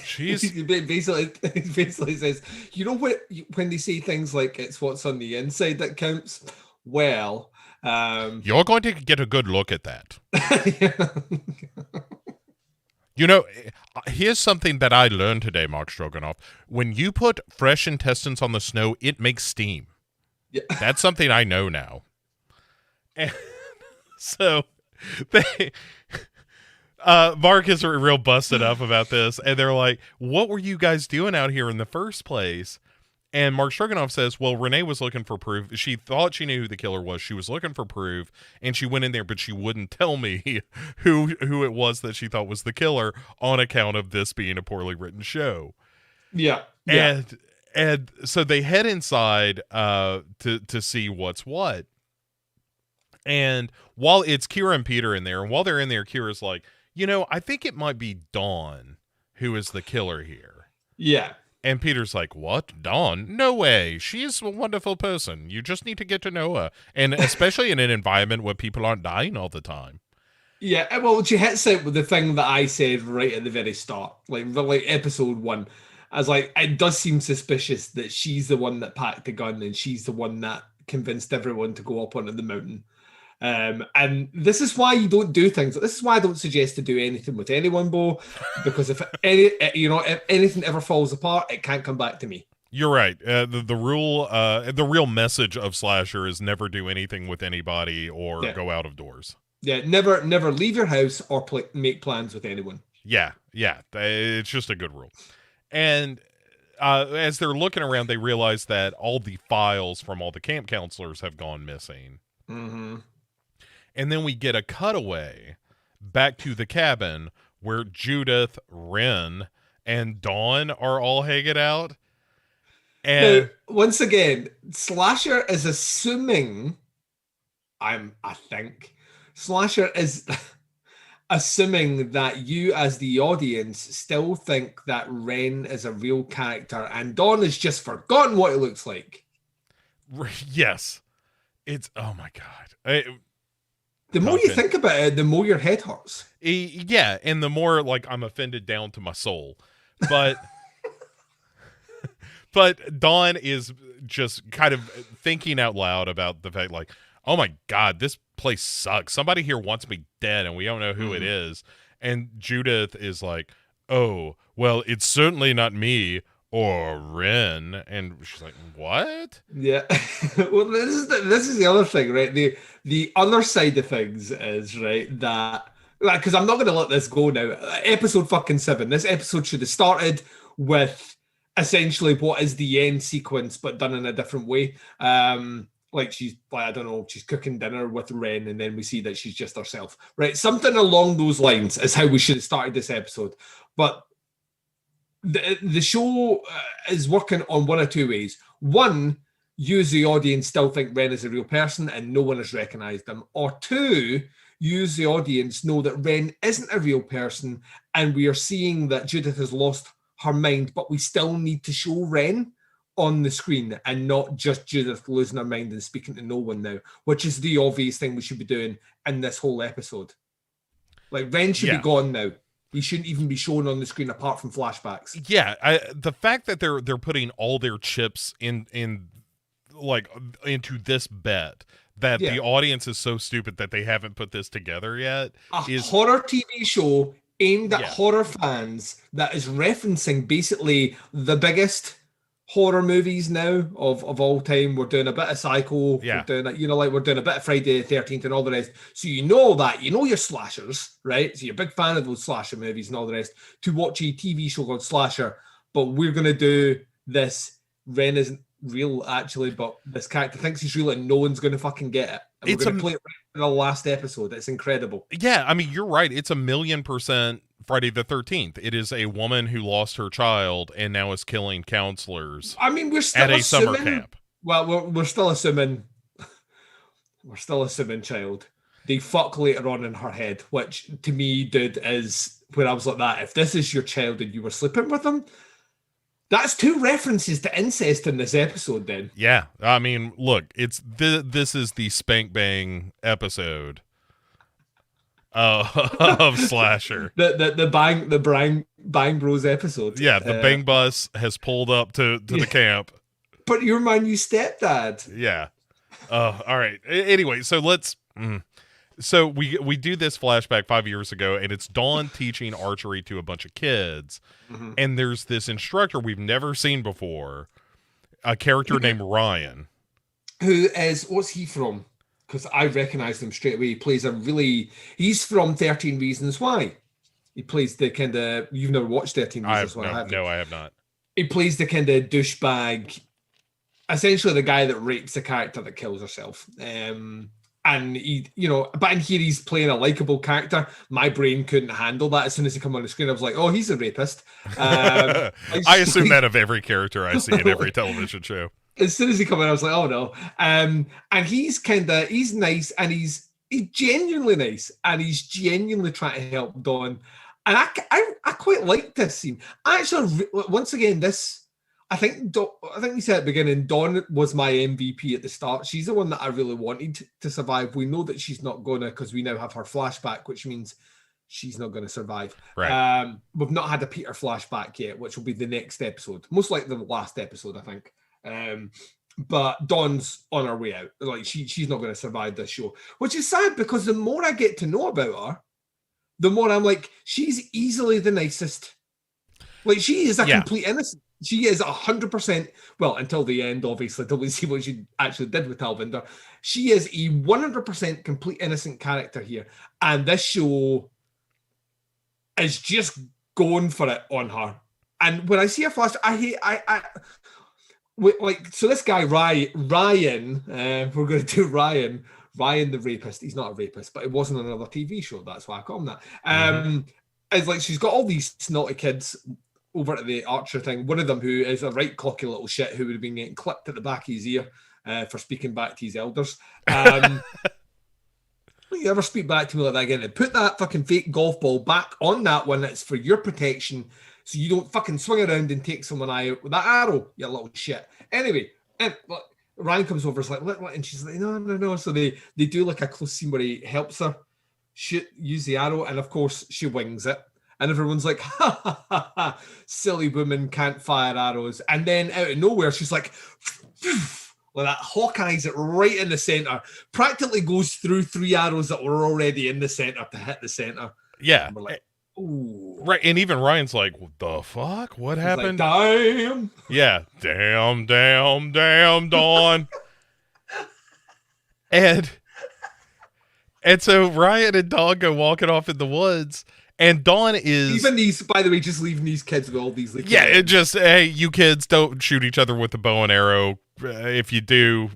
[SPEAKER 1] She's
[SPEAKER 2] basically says, you know what, when they say things like it's what's on the inside that counts, well,
[SPEAKER 1] you're going to get a good look at that. You know, here's something that I learned today, Mark Stroganoff. When you put fresh intestines on the snow, it makes steam. Yeah. That's something I know now. And so they Mark is real busted up about this, and they're like, what were you guys doing out here in the first place? And Mark Stroganoff says, well, Renee was looking for proof. She thought she knew who the killer was. She was looking for proof, and she went in there, but she wouldn't tell me who it was that she thought was the killer on account of this being a poorly written show.
[SPEAKER 2] Yeah.
[SPEAKER 1] And so they head inside to see what's what. And while it's Kira and Peter in there, and while they're in there, Kira's like, you know, I think it might be Dawn who is the killer here.
[SPEAKER 2] Yeah.
[SPEAKER 1] And Peter's like, what? Dawn? No way. She's a wonderful person. You just need to get to know her. And especially in an environment where people aren't dying all the time.
[SPEAKER 2] Yeah, well, she hits it with the thing that I said right at the very start, like episode 1. I was like, it does seem suspicious that she's the one that packed the gun and she's the one that convinced everyone to go up onto the mountain. And this is why you don't do things. This is why I don't suggest to do anything with anyone, Bo, because if anything ever falls apart, it can't come back to me.
[SPEAKER 1] You're right. The real message of slasher is never do anything with anybody or go out of doors.
[SPEAKER 2] Yeah, never leave your house or make plans with anyone.
[SPEAKER 1] Yeah, it's just a good rule. And as they're looking around, they realize that all the files from all the camp counselors have gone missing.
[SPEAKER 2] Mm-hmm.
[SPEAKER 1] And then we get a cutaway back to the cabin where Judith, Wren, and Dawn are all hanging out. And
[SPEAKER 2] now, once again, Slasher is assuming, Slasher is assuming that you as the audience still think that Wren is a real character and Dawn has just forgotten what it looks like.
[SPEAKER 1] Yes. It's, oh my God.
[SPEAKER 2] The more you think about it, the more your head hurts.
[SPEAKER 1] Yeah, and the more like I'm offended down to my soul. But but Dawn is just kind of thinking out loud about the fact like, oh my God, this place sucks. Somebody here wants me dead and we don't know who it is. And Judith is like, oh, well, it's certainly not me or Wren. And she's like, what?
[SPEAKER 2] Yeah. Well, this is the other thing, right? The other side of things is, right, that, because I'm not going to let this go now. Episode fucking 7. This episode should have started with essentially what is the end sequence, but done in a different way. like she's like, I don't know, she's cooking dinner with Wren, and then we see that she's just herself, right? Something along those lines is how we should have started this episode. But the show is working on one of two ways. One, you as the audience still think Wren is a real person and no one has recognized him. Or two, you as the audience know that Wren isn't a real person and we are seeing that Judith has lost her mind, but we still need to show Wren on the screen and not just Judith losing her mind and speaking to no one now, which is the obvious thing we should be doing in this whole episode. Like, Wren should be gone now. He shouldn't even be shown on the screen apart from flashbacks.
[SPEAKER 1] Yeah, the fact that they're putting all their chips in like into this bet that the audience is so stupid that they haven't put this together yet.
[SPEAKER 2] A horror TV show aimed at horror fans that is referencing basically the biggest horror movies now of all time. We're doing a bit of Psycho, we're doing we're doing a bit of Friday the 13th and all the rest. So you know your slashers, right? So you're a big fan of those slasher movies and all the rest, to watch a TV show called Slasher. But we're gonna do this. Wren isn't real actually, but this character thinks he's real and no one's gonna fucking get it. And we're gonna play it right in the last episode. It's incredible.
[SPEAKER 1] Yeah, I mean, you're right. It's 1,000,000% Friday the 13th. It is a woman who lost her child and now is killing counselors.
[SPEAKER 2] I mean, we're still
[SPEAKER 1] at a summer camp.
[SPEAKER 2] Well, we're still assuming. We're still assuming child. They fuck later on in her head, which to me, dude, is where I was like that. If this is your child and you were sleeping with him, that's two references to incest in this episode. Then,
[SPEAKER 1] yeah, I mean, look, it's this is the spank bang episode of Slasher.
[SPEAKER 2] the Bang Bros episode.
[SPEAKER 1] Yeah, the Bang Bus has pulled up to the camp.
[SPEAKER 2] But you're my new stepdad.
[SPEAKER 1] Yeah. All right. Anyway, so let's. So we do this flashback 5 years ago, and it's Dawn teaching archery to a bunch of kids, and there's this instructor we've never seen before, a character named Ryan,
[SPEAKER 2] who is what's he from? Because I recognized him straight away. He plays he's from 13 Reasons Why. He plays the kind of, you've never watched 13 Reasons Why, have you?
[SPEAKER 1] No, I have not.
[SPEAKER 2] He plays the kind of douchebag, essentially the guy that rapes the character that kills herself. And he, but in here he's playing a likable character. My brain couldn't handle that. As soon as he came on the screen, I was like, oh, he's a rapist.
[SPEAKER 1] I assume that of every character I see in every television show.
[SPEAKER 2] As soon as he came in, I was like, oh no. And he's nice, and he's genuinely nice, and he's genuinely trying to help Dawn. And I quite like this scene. Actually, once again, I think we said at the beginning, Dawn was my MVP at the start. She's the one that I really wanted to survive. We know that she's not gonna, because we now have her flashback, which means she's not going to survive.
[SPEAKER 1] Right.
[SPEAKER 2] We've not had a Peter flashback yet, which will be the next episode. Most likely the last episode, I think. But Dawn's on her way out. Like she's not going to survive this show, which is sad, because the more I get to know about her, the more I'm like, she's easily the nicest. Like, she is a complete innocent. She is 100%, well, until the end, obviously, until we see what she actually did with Talvinder. She is a 100% complete innocent character here. And this show is just going for it on her. And when I see her flash, so this guy, Ryan, we're going to do Ryan the rapist. He's not a rapist, but it wasn't another TV show. That's why I call him that. It's like, she's got all these snotty kids over at the Archer thing. One of them, who is a right cocky little shit, who would have been getting clipped at the back of his ear for speaking back to his elders. You ever speak back to me like that again? And put that fucking fake golf ball back on that one. That's for your protection, so you don't fucking swing around and take someone out with that arrow, you little shit. Anyway, and Ryan comes over, is like, and she's like, no. So they do like a close scene where he helps her use the arrow, and of course she wings it. And everyone's like, ha, ha, ha, ha, silly woman can't fire arrows. And then out of nowhere, she's like that, Hawkeyes it right in the center, practically goes through 3 arrows that were already in the center to hit the center.
[SPEAKER 1] Yeah.
[SPEAKER 2] And we're like, ooh.
[SPEAKER 1] Right. And even Ryan's like, what the fuck? What happened?
[SPEAKER 2] Like, damn.
[SPEAKER 1] Yeah. Damn, Dawn. And so Ryan and Dawn go walking off in the woods, And Dawn is
[SPEAKER 2] Even these, by the way, just leaving these kids with all these. Like,
[SPEAKER 1] yeah, it just hey, you kids don't shoot each other with the bow and arrow. If you do,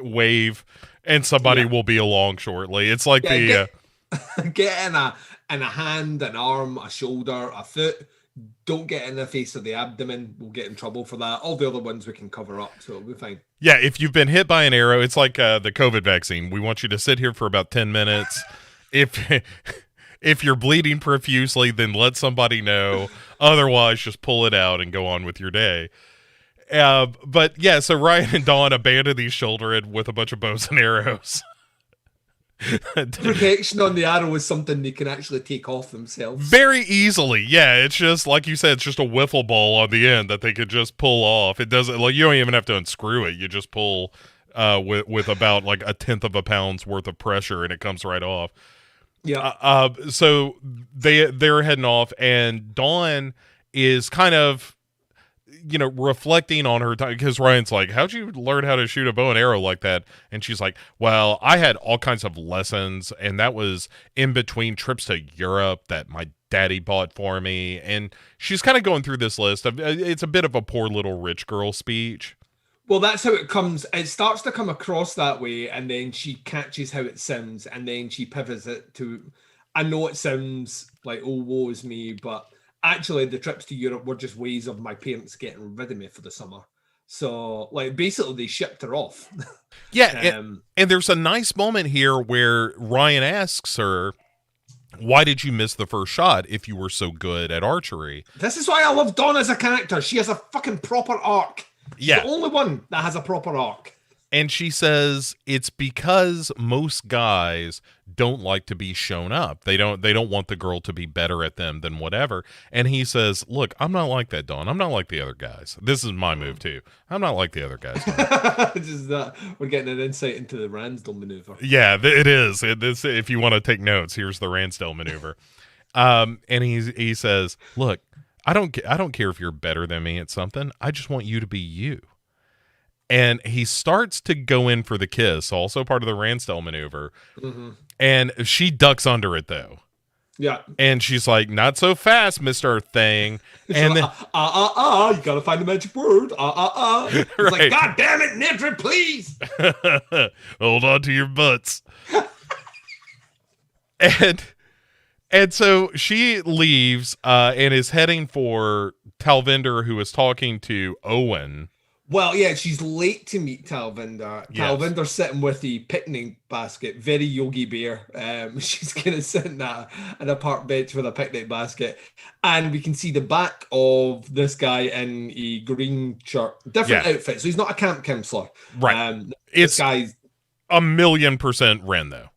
[SPEAKER 1] wave, and somebody will be along shortly. It's like
[SPEAKER 2] get in a hand, an arm, a shoulder, a foot. Don't get in the face or the abdomen. We'll get in trouble for that. All the other ones we can cover up, so it'll be fine.
[SPEAKER 1] Yeah, if you've been hit by an arrow, it's like the COVID vaccine. We want you to sit here for about 10 minutes. If you're bleeding profusely, then let somebody know. Otherwise, just pull it out and go on with your day. But yeah, so Ryan and Dawn abandon these children with a bunch of bows and arrows.
[SPEAKER 2] Protection on the arrow is something they can actually take off themselves
[SPEAKER 1] very easily. Yeah, it's just like you said, it's just a wiffle ball on the end that they could just pull off. It doesn't like you don't even have to unscrew it. You just pull with about like 1/10 of a pound's worth of pressure, and it comes right off.
[SPEAKER 2] Yeah.
[SPEAKER 1] So they're heading off, and Dawn is kind of, reflecting on her time, because Ryan's like, how'd you learn how to shoot a bow and arrow like that? And she's like, well, I had all kinds of lessons, and that was in between trips to Europe that my daddy bought for me. And she's kind of going through this list of, it's a bit of a poor little rich girl speech.
[SPEAKER 2] Well, that's how it comes. It starts to come across that way, and then she catches how it sounds, and then she pivots it to, I know it sounds like, oh, woe is me, but actually the trips to Europe were just ways of my parents getting rid of me for the summer. So, like, basically they shipped her off.
[SPEAKER 1] Yeah, and there's a nice moment here where Ryan asks her, why did you miss the first shot if you were so good at archery?
[SPEAKER 2] This is why I love Dawn as a character. She has a fucking proper arc. She's the only one that has a proper arc.
[SPEAKER 1] And she says it's because most guys don't like to be shown up. They don't want the girl to be better at them than whatever. And he says, look, I'm not like that, Dawn. I'm not like the other guys. This is my move too. I'm not like the other guys.
[SPEAKER 2] Just that we're getting an insight into the Ransdell maneuver.
[SPEAKER 1] Yeah, it is. If you want to take notes, here's the Ransdell maneuver. And he says, look, I don't care if you're better than me at something. I just want you to be you. And he starts to go in for the kiss, also part of the Ransdell maneuver. Mm-hmm. And she ducks under it, though.
[SPEAKER 2] Yeah.
[SPEAKER 1] And she's like, not so fast, Mr. Thing. And
[SPEAKER 2] like, then, you gotta find the magic word. It's right. Like, God damn it, Nedra, please.
[SPEAKER 1] Hold on to your butts. And so she leaves and is heading for Talvinder, who is talking to Owen.
[SPEAKER 2] Well, yeah, she's late to meet Talvinder. Yes. Talvinder's sitting with the picnic basket, very Yogi Bear. She's kind of sitting at a park bench with a picnic basket. And we can see the back of this guy in a green shirt, different outfit. So he's not a camp counselor.
[SPEAKER 1] Right.
[SPEAKER 2] This guy's
[SPEAKER 1] 1,000,000% Wren, though.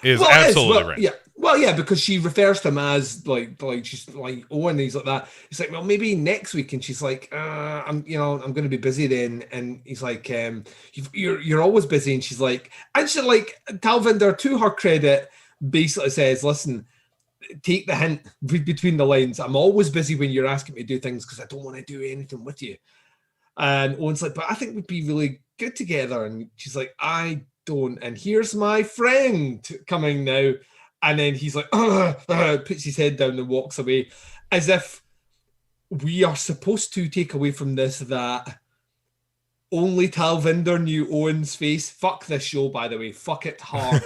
[SPEAKER 1] Is absolutely Wren.
[SPEAKER 2] Yeah. Well, yeah, because she refers to him as like she's like Owen. He's like that. He's like, well, maybe next week, and she's like, I'm going to be busy then. And he's like, you're always busy. And she's like, Talvinder, to her credit, basically says, listen, take the hint, read between the lines. I'm always busy when you're asking me to do things because I don't want to do anything with you. And Owen's like, but I think we'd be really good together. And she's like, I don't. And here's my friend coming now. And then he's like, puts his head down and walks away, as if we are supposed to take away from this that only Talvinder knew Owen's face. Fuck this show, by the way. Fuck it hard.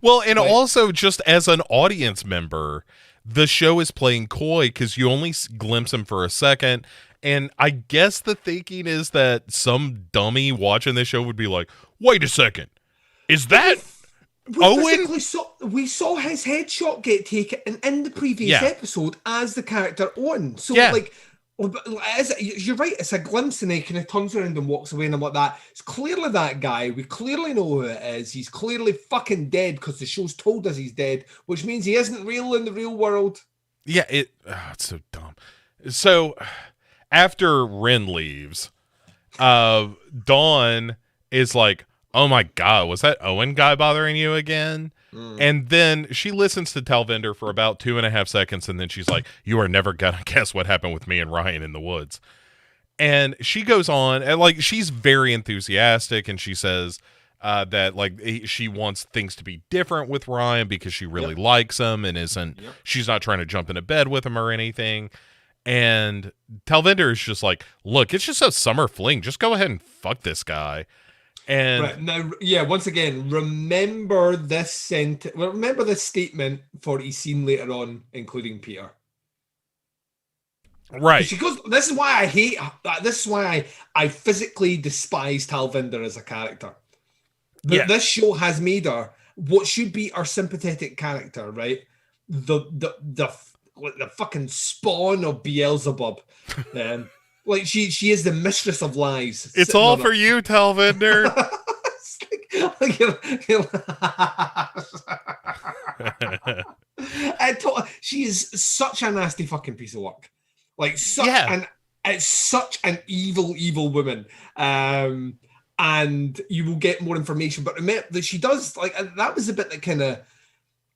[SPEAKER 1] Well, and also just as an audience member, the show is playing coy because you only glimpse him for a second. And I guess the thinking is that some dummy watching this show would be like, wait a second, is that... Owen?
[SPEAKER 2] We saw his headshot get taken in the previous episode as the character Owen. So, you're right, it's a glimpse and he kind of turns around and walks away and I'm like that. It's clearly that guy. We clearly know who it is. He's clearly fucking dead because the show's told us he's dead, which means he isn't real in the real world.
[SPEAKER 1] Yeah, it's so dumb. So, after Wren leaves, Dawn is like, oh my God, was that Owen guy bothering you again? And then she listens to Talvinder for about 2.5 seconds, and then she's like, you are never gonna guess what happened with me and Ryan in the woods. And she goes on, and like she's very enthusiastic, and she says, that like she wants things to be different with Ryan because she really
[SPEAKER 2] Yep.
[SPEAKER 1] likes him and isn't
[SPEAKER 2] Yep.
[SPEAKER 1] she's not trying to jump into bed with him or anything. And Talvinder is just like, look, it's just a summer fling. Just go ahead and fuck this guy. And
[SPEAKER 2] Right now, yeah. Once again, remember this remember this statement for each scene later on, including Peter.
[SPEAKER 1] right,
[SPEAKER 2] She goes. This is why I hate. This is why I physically despise Talvinder as a character.
[SPEAKER 1] yeah,
[SPEAKER 2] This show has made her what should be our sympathetic character, right? The fucking spawn of Beelzebub. Like she is the mistress of lies.
[SPEAKER 1] it's all for you, Talvinder.
[SPEAKER 2] She is such a nasty fucking piece of work. Like such
[SPEAKER 1] Yeah.
[SPEAKER 2] it's such an evil woman. And you will get more information. But remember that she does like that was the bit that kind of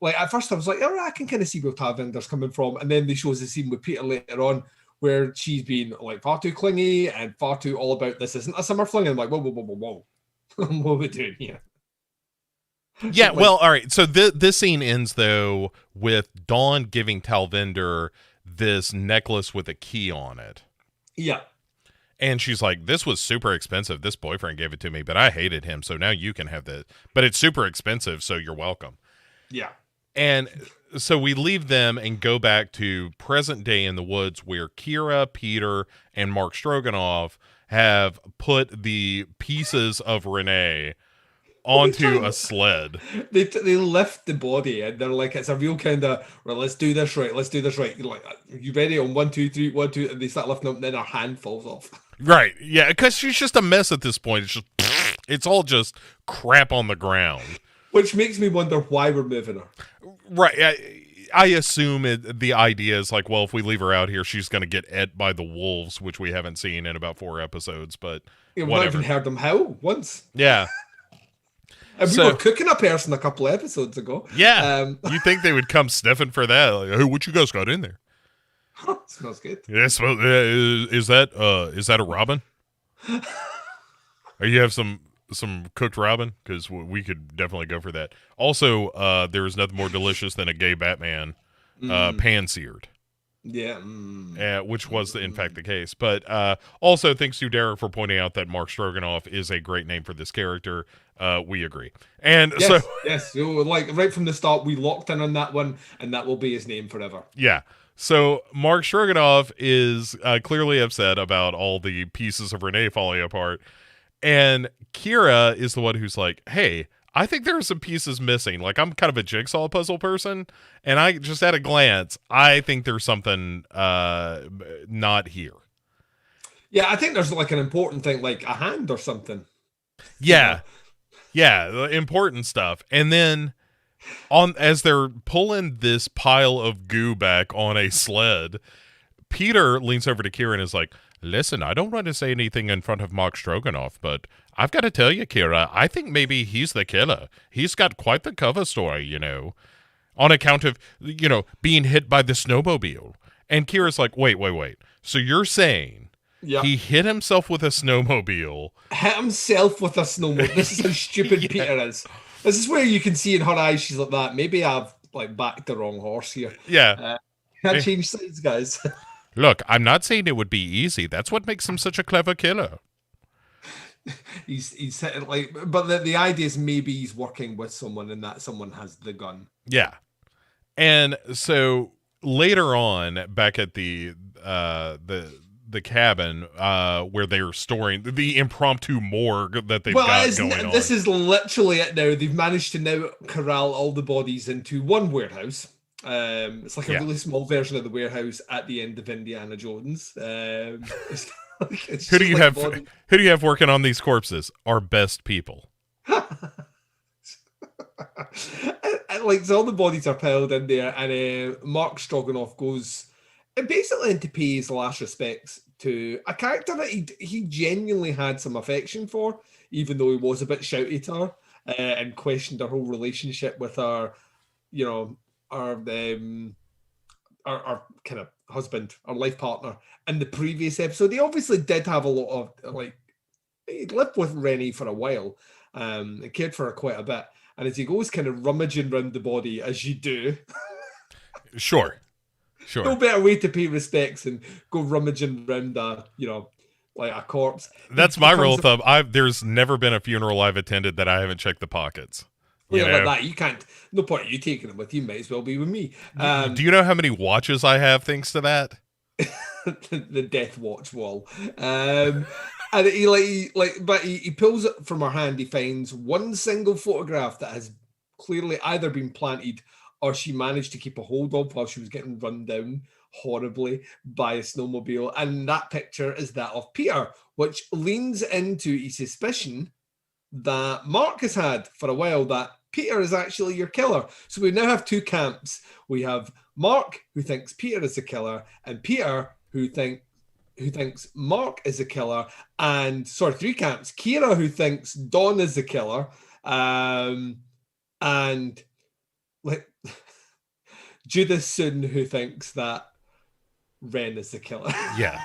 [SPEAKER 2] like at first I was like, all right, I can kind of see where Talvinder's coming from. And then they shows the scene with Peter later on where she's been like far too clingy and far too all about this isn't a summer fling. And I'm like, whoa. What are we doing here?
[SPEAKER 1] Yeah,
[SPEAKER 2] Like,
[SPEAKER 1] well, all right. So this scene ends though with Dawn giving Talvinder this necklace with a key on it.
[SPEAKER 2] yeah.
[SPEAKER 1] And she's like, this was super expensive. This boyfriend gave it to me, but I hated him. So now you can have this. But it's super expensive, so you're welcome.
[SPEAKER 2] Yeah.
[SPEAKER 1] And so we leave them and go back to present day in the woods where Kira, Peter, and Mark Stroganoff have put the pieces of Renee onto a sled.
[SPEAKER 2] They lift the body and they're like, it's a real kind of, well, let's do this right. You're like, are you ready on 1, 2, 3, 1, 2, and they start lifting up and then her hand falls off.
[SPEAKER 1] Right. Yeah, because she's just a mess at this point. It's just, it's all just crap on the ground.
[SPEAKER 2] Which makes me wonder why we're moving her.
[SPEAKER 1] Right. I assume the idea is like, well, if we leave her out here, she's going to get ate by the wolves, which we haven't seen in about 4 episodes, but
[SPEAKER 2] We've not
[SPEAKER 1] whatever.
[SPEAKER 2] even heard them howl once.
[SPEAKER 1] Yeah.
[SPEAKER 2] And we were cooking a person a couple of episodes ago.
[SPEAKER 1] Yeah. You think they would come sniffing for that? Like, hey, what you guys got in there?
[SPEAKER 2] Smells good.
[SPEAKER 1] Yeah, is that a robin? Or you have some cooked robin? Because we could definitely go for that. Also, there is nothing more delicious than a gay Batman pan-seared.
[SPEAKER 2] Yeah.
[SPEAKER 1] Which was in fact the case. But also thanks to Derek for pointing out that Mark Stroganoff is a great name for this character. We agree. And
[SPEAKER 2] yes, so like right from the start, we locked in on that one, and that will be his name forever.
[SPEAKER 1] Yeah. So Mark Stroganoff is clearly upset about all the pieces of Renee falling apart. And Kira is the one who's like, hey, I think there are some pieces missing. Like, I'm kind of a jigsaw puzzle person, and I just at a glance, I think there's something not here.
[SPEAKER 2] Yeah, I think there's like an important thing, like a hand or something.
[SPEAKER 1] Yeah. Yeah, important stuff. And then as they're pulling this pile of goo back on a sled, Peter leans over to Kira and is like, listen, I don't want to say anything in front of Mark Stroganoff, but I've got to tell you, Kira, I think maybe he's the killer. He's got quite the cover story, on account of, being hit by the snowmobile. And Kira's like, wait. So you're saying he hit himself with a snowmobile?
[SPEAKER 2] Hit himself with a snowmobile. This is how stupid Peter is. This is where you can see in her eyes, she's like that. Maybe I've like backed the wrong horse here.
[SPEAKER 1] Yeah.
[SPEAKER 2] Can't change sides, guys.
[SPEAKER 1] Look, I'm not saying it would be easy. That's what makes him such a clever killer.
[SPEAKER 2] He's like, but the idea is maybe he's working with someone and that someone has the gun.
[SPEAKER 1] Yeah. And so later on, back at the cabin where they're storing the impromptu morgue that they've got going on.
[SPEAKER 2] This is literally it now. They've managed to now corral all the bodies into one warehouse. It's like a really small version of the warehouse at the end of Indiana Jones.
[SPEAKER 1] Who do you have working on these corpses? Our best people.
[SPEAKER 2] And like so all the bodies are piled in there, and Mark Stroganoff goes basically to pay his last respects to a character that he genuinely had some affection for, even though he was a bit shouty to her and questioned her whole relationship with her, our kind of husband, our life partner in the previous episode. He obviously did have a lot of he lived with Rennie for a while, and cared for her quite a bit. And as he goes kind of rummaging around the body, as you do,
[SPEAKER 1] Sure.
[SPEAKER 2] no better way to pay respects and go rummaging around like a corpse.
[SPEAKER 1] That's my rule of thumb. There's never been a funeral I've attended that I haven't checked the pockets.
[SPEAKER 2] Like that, you can't. No point in you taking them with you. Might as well be with me.
[SPEAKER 1] Do you know how many watches I have thanks to that?
[SPEAKER 2] The death watch wall. And he pulls it from her hand. He finds one single photograph that has clearly either been planted or she managed to keep a hold of while she was getting run down horribly by a snowmobile. And that picture is that of Peter, which leans into a suspicion that Mark has had for a while, that Peter is actually your killer. So we now have two camps. We have Mark, who thinks Peter is the killer, and Peter, who thinks Mark is the killer. And three camps. Kira, who thinks Dawn is the killer, and like Judith Soon, who thinks that Wren is the killer.
[SPEAKER 1] Yeah.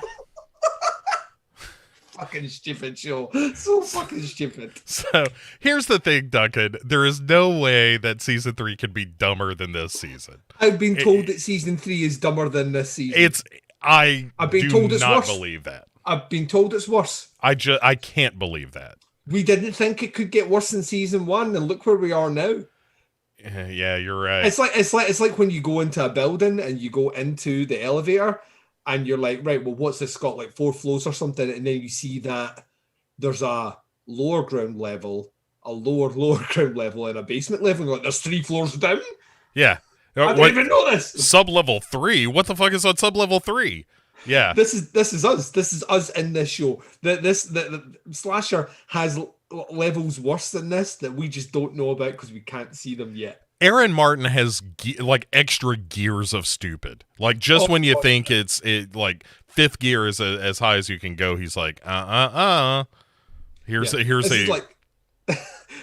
[SPEAKER 2] Fucking stupid show. So fucking stupid.
[SPEAKER 1] So here's the thing, Duncan. There is no way that season 3 could be dumber than this season.
[SPEAKER 2] I've been told that season 3 is dumber than this season.
[SPEAKER 1] I've been told it's worse. Believe that.
[SPEAKER 2] I've been told it's worse.
[SPEAKER 1] I can't believe that.
[SPEAKER 2] We didn't think it could get worse than season 1, and look where we are now.
[SPEAKER 1] Yeah, you're right.
[SPEAKER 2] It's like when you go into a building and you go into the elevator and you're like, right, well, what's this got, like 4 floors or something? And then you see that there's a lower ground level, a lower ground level, and a basement level. And you're like, there's 3 floors down?
[SPEAKER 1] Yeah.
[SPEAKER 2] I didn't even know this.
[SPEAKER 1] Sub-level 3? What the fuck is on sub-level 3? Yeah.
[SPEAKER 2] This is us. This is us in this show. The Slasher has levels worse than this that we just don't know about because we can't see them yet.
[SPEAKER 1] Aaron Martin has like extra gears of stupid. Like just when you think it's like 5th gear is as high as you can go, he's like, Here's
[SPEAKER 2] like,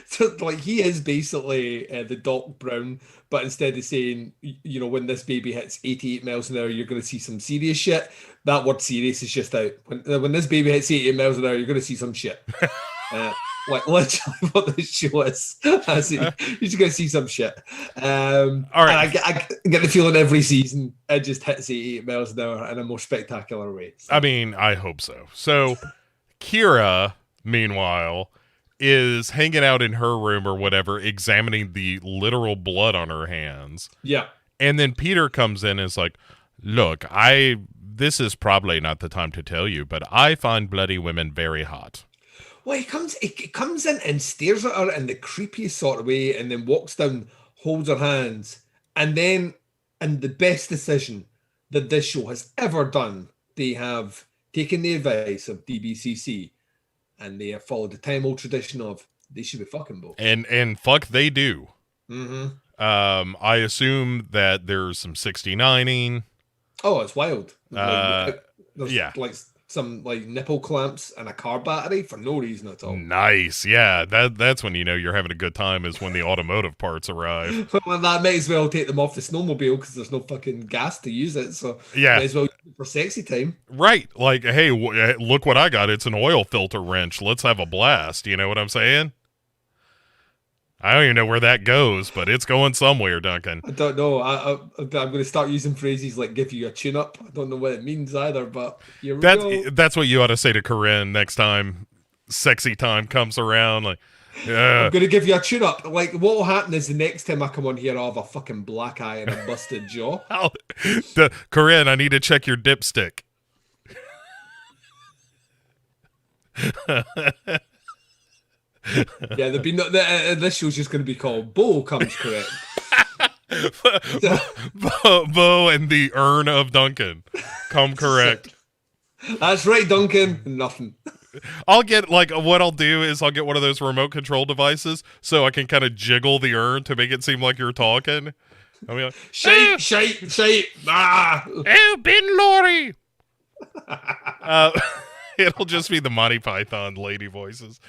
[SPEAKER 2] so like he is basically the Doc Brown, but instead of saying, when this baby hits 88 miles an hour, you're going to see some serious shit. That word "serious" is just out. When this baby hits 88 miles an hour, you're going to see some shit. Like literally what this show is. You're just going to see some shit. All right. I get the feeling every season it just hits 88 miles an hour in a more spectacular way. So.
[SPEAKER 1] I mean, I hope so. So Kira, meanwhile, is hanging out in her room or whatever, examining the literal blood on her hands.
[SPEAKER 2] Yeah.
[SPEAKER 1] And then Peter comes in and is like, look, this is probably not the time to tell you, but I find bloody women very hot.
[SPEAKER 2] Well, he comes in and stares at her in the creepiest sort of way and then walks down, holds her hands, and then, in the best decision that this show has ever done, they have taken the advice of DBCC and they have followed the time-old tradition of they should be fucking both.
[SPEAKER 1] And fuck they do.
[SPEAKER 2] Mm-hmm.
[SPEAKER 1] I assume that there's some 69ing.
[SPEAKER 2] Oh, it's wild.
[SPEAKER 1] There's
[SPEAKER 2] like some like nipple clamps and a car battery for no reason at all.
[SPEAKER 1] Nice. Yeah, that's when you know you're having a good time, is when the automotive parts arrive.
[SPEAKER 2] Well, that might as well take them off the snowmobile because there's no fucking gas to use it. So
[SPEAKER 1] yeah,
[SPEAKER 2] might as well use it for sexy time.
[SPEAKER 1] Right. Like, hey, look what I got. It's an oil filter wrench. Let's have a blast. You know what I'm saying? I don't even know where that goes, but it's going somewhere, Duncan.
[SPEAKER 2] I don't know. I'm going to start using phrases like "give you a tune-up." I don't know what it means either, but here we go.
[SPEAKER 1] That's what you ought to say to Corinne next time sexy time comes around. Like,
[SPEAKER 2] I'm going to give you a tune-up. Like, what will happen is the next time I come on here, I'll have a fucking black eye and a busted jaw.
[SPEAKER 1] Corinne, I need to check your dipstick.
[SPEAKER 2] Yeah, this show's just going to be called Bo Comes Correct.
[SPEAKER 1] Bo and the urn of Duncan come correct.
[SPEAKER 2] That's right, Duncan. Nothing.
[SPEAKER 1] I'll get, like, what I'll do is I'll get one of those remote control devices so I can kind of jiggle the urn to make it seem like you're talking. I'll be like,
[SPEAKER 2] shite. Ah.
[SPEAKER 1] Oh, Ben Laurie. It'll just be the Monty Python lady voices.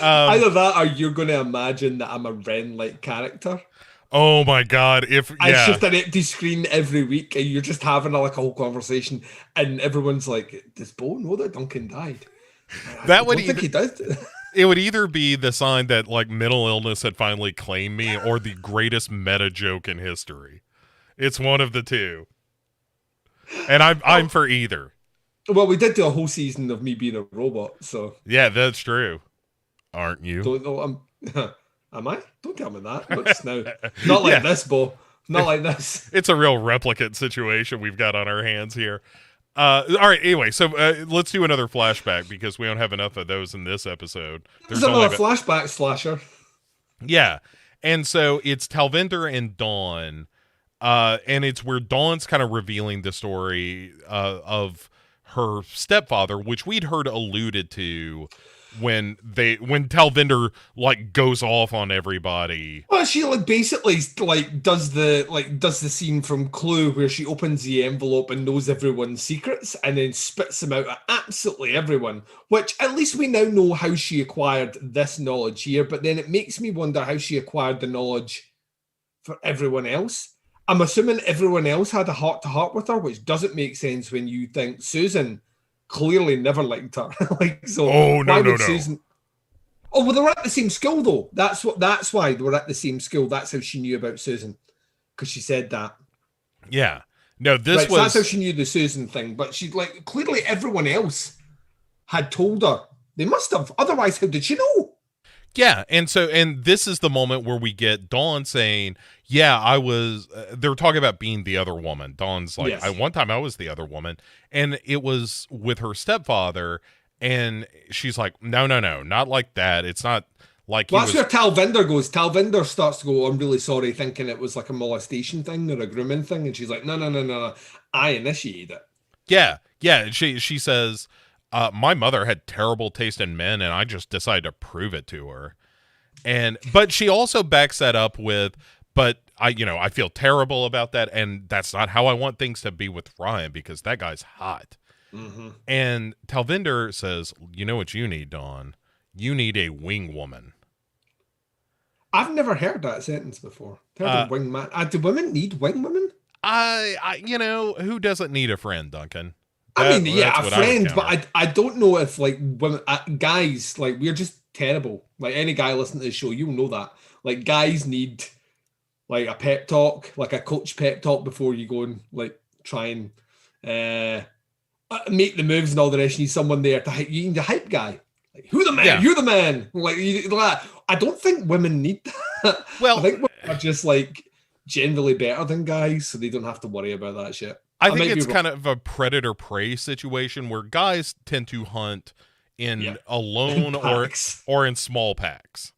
[SPEAKER 2] Either that or you're going to imagine that I'm a Wren-like character.
[SPEAKER 1] Oh my God.
[SPEAKER 2] It's just an empty screen every week and you're just having a whole conversation and everyone's like, does Bo know that Duncan died? I don't think he does.
[SPEAKER 1] It would either be the sign that like mental illness had finally claimed me, or the greatest meta joke in history. It's one of the two, and I'm for either.
[SPEAKER 2] Well, we did do a whole season of me being a robot, so
[SPEAKER 1] Yeah, that's true. Aren't you?
[SPEAKER 2] don't know. Am I? Don't tell me that. Not just now. Not like
[SPEAKER 1] Yeah.
[SPEAKER 2] this, Bo. Not like this.
[SPEAKER 1] It's a real replicant situation we've got on our hands here. All right. Anyway, so let's do another flashback because we don't have enough of those in this episode.
[SPEAKER 2] There's another flashback slasher.
[SPEAKER 1] Yeah, and so it's Talvinder and Dawn, and it's where Dawn's kind of revealing the story of her stepfather, which we'd heard alluded to when Talvinder like goes off on everybody.
[SPEAKER 2] Well, she like basically like does the scene from Clue where she opens the envelope and knows everyone's secrets and then spits them out at absolutely everyone. Which at least we now know how she acquired this knowledge here. But then it makes me wonder how she acquired the knowledge for everyone else. I'm assuming everyone else had a heart-to-heart with her, which doesn't make sense when you think Susan clearly never liked her. Like, so
[SPEAKER 1] no.
[SPEAKER 2] Susan... Oh, well, they were at the same school though. That's why they were at the same school. That's how she knew about Susan, because she said that.
[SPEAKER 1] Yeah. No, this
[SPEAKER 2] right,
[SPEAKER 1] was...
[SPEAKER 2] so that's how she knew the Susan thing. But she like clearly everyone else had told her. They must have. Otherwise, how did she know?
[SPEAKER 1] Yeah, and this is the moment where we get Dawn saying, "Yeah, I was." They're talking about being the other woman. Dawn's like,
[SPEAKER 2] Yes.
[SPEAKER 1] "One time I was the other woman," and it was with her stepfather. And she's like, "No, not like that. It's not like."
[SPEAKER 2] Well, that's where Talvinder goes. Talvinder starts to go, "I'm really sorry," thinking it was like a molestation thing or a grooming thing, and she's like, "No. I initiated it."
[SPEAKER 1] Yeah. She says, "My mother had terrible taste in men, and I just decided to prove it to her." But she also backs that up with, "But I feel terrible about that, and that's not how I want things to be with Ryan because that guy's hot."
[SPEAKER 2] Mm-hmm.
[SPEAKER 1] And Talvinder says, "You know what you need, Dawn? You need a wing woman."
[SPEAKER 2] I've never heard that sentence before. Heard of wingman. Do women need wing women?
[SPEAKER 1] Who doesn't need a friend, Duncan?
[SPEAKER 2] I mean, yeah, a friend, but I don't know if like women, guys, like we're just terrible. Like any guy listening to the show, you'll know that. Like guys need like a pep talk, like a coach pep talk before you go and like try and make the moves and all the rest. You need someone there to hype. You need a hype guy. Like, who the man? Yeah. You're the man. Like I don't think women need that.
[SPEAKER 1] Well,
[SPEAKER 2] I think women are just like generally better than guys, so they don't have to worry about that shit.
[SPEAKER 1] I think it's kind of a predator prey situation where guys tend to hunt in alone or in small packs.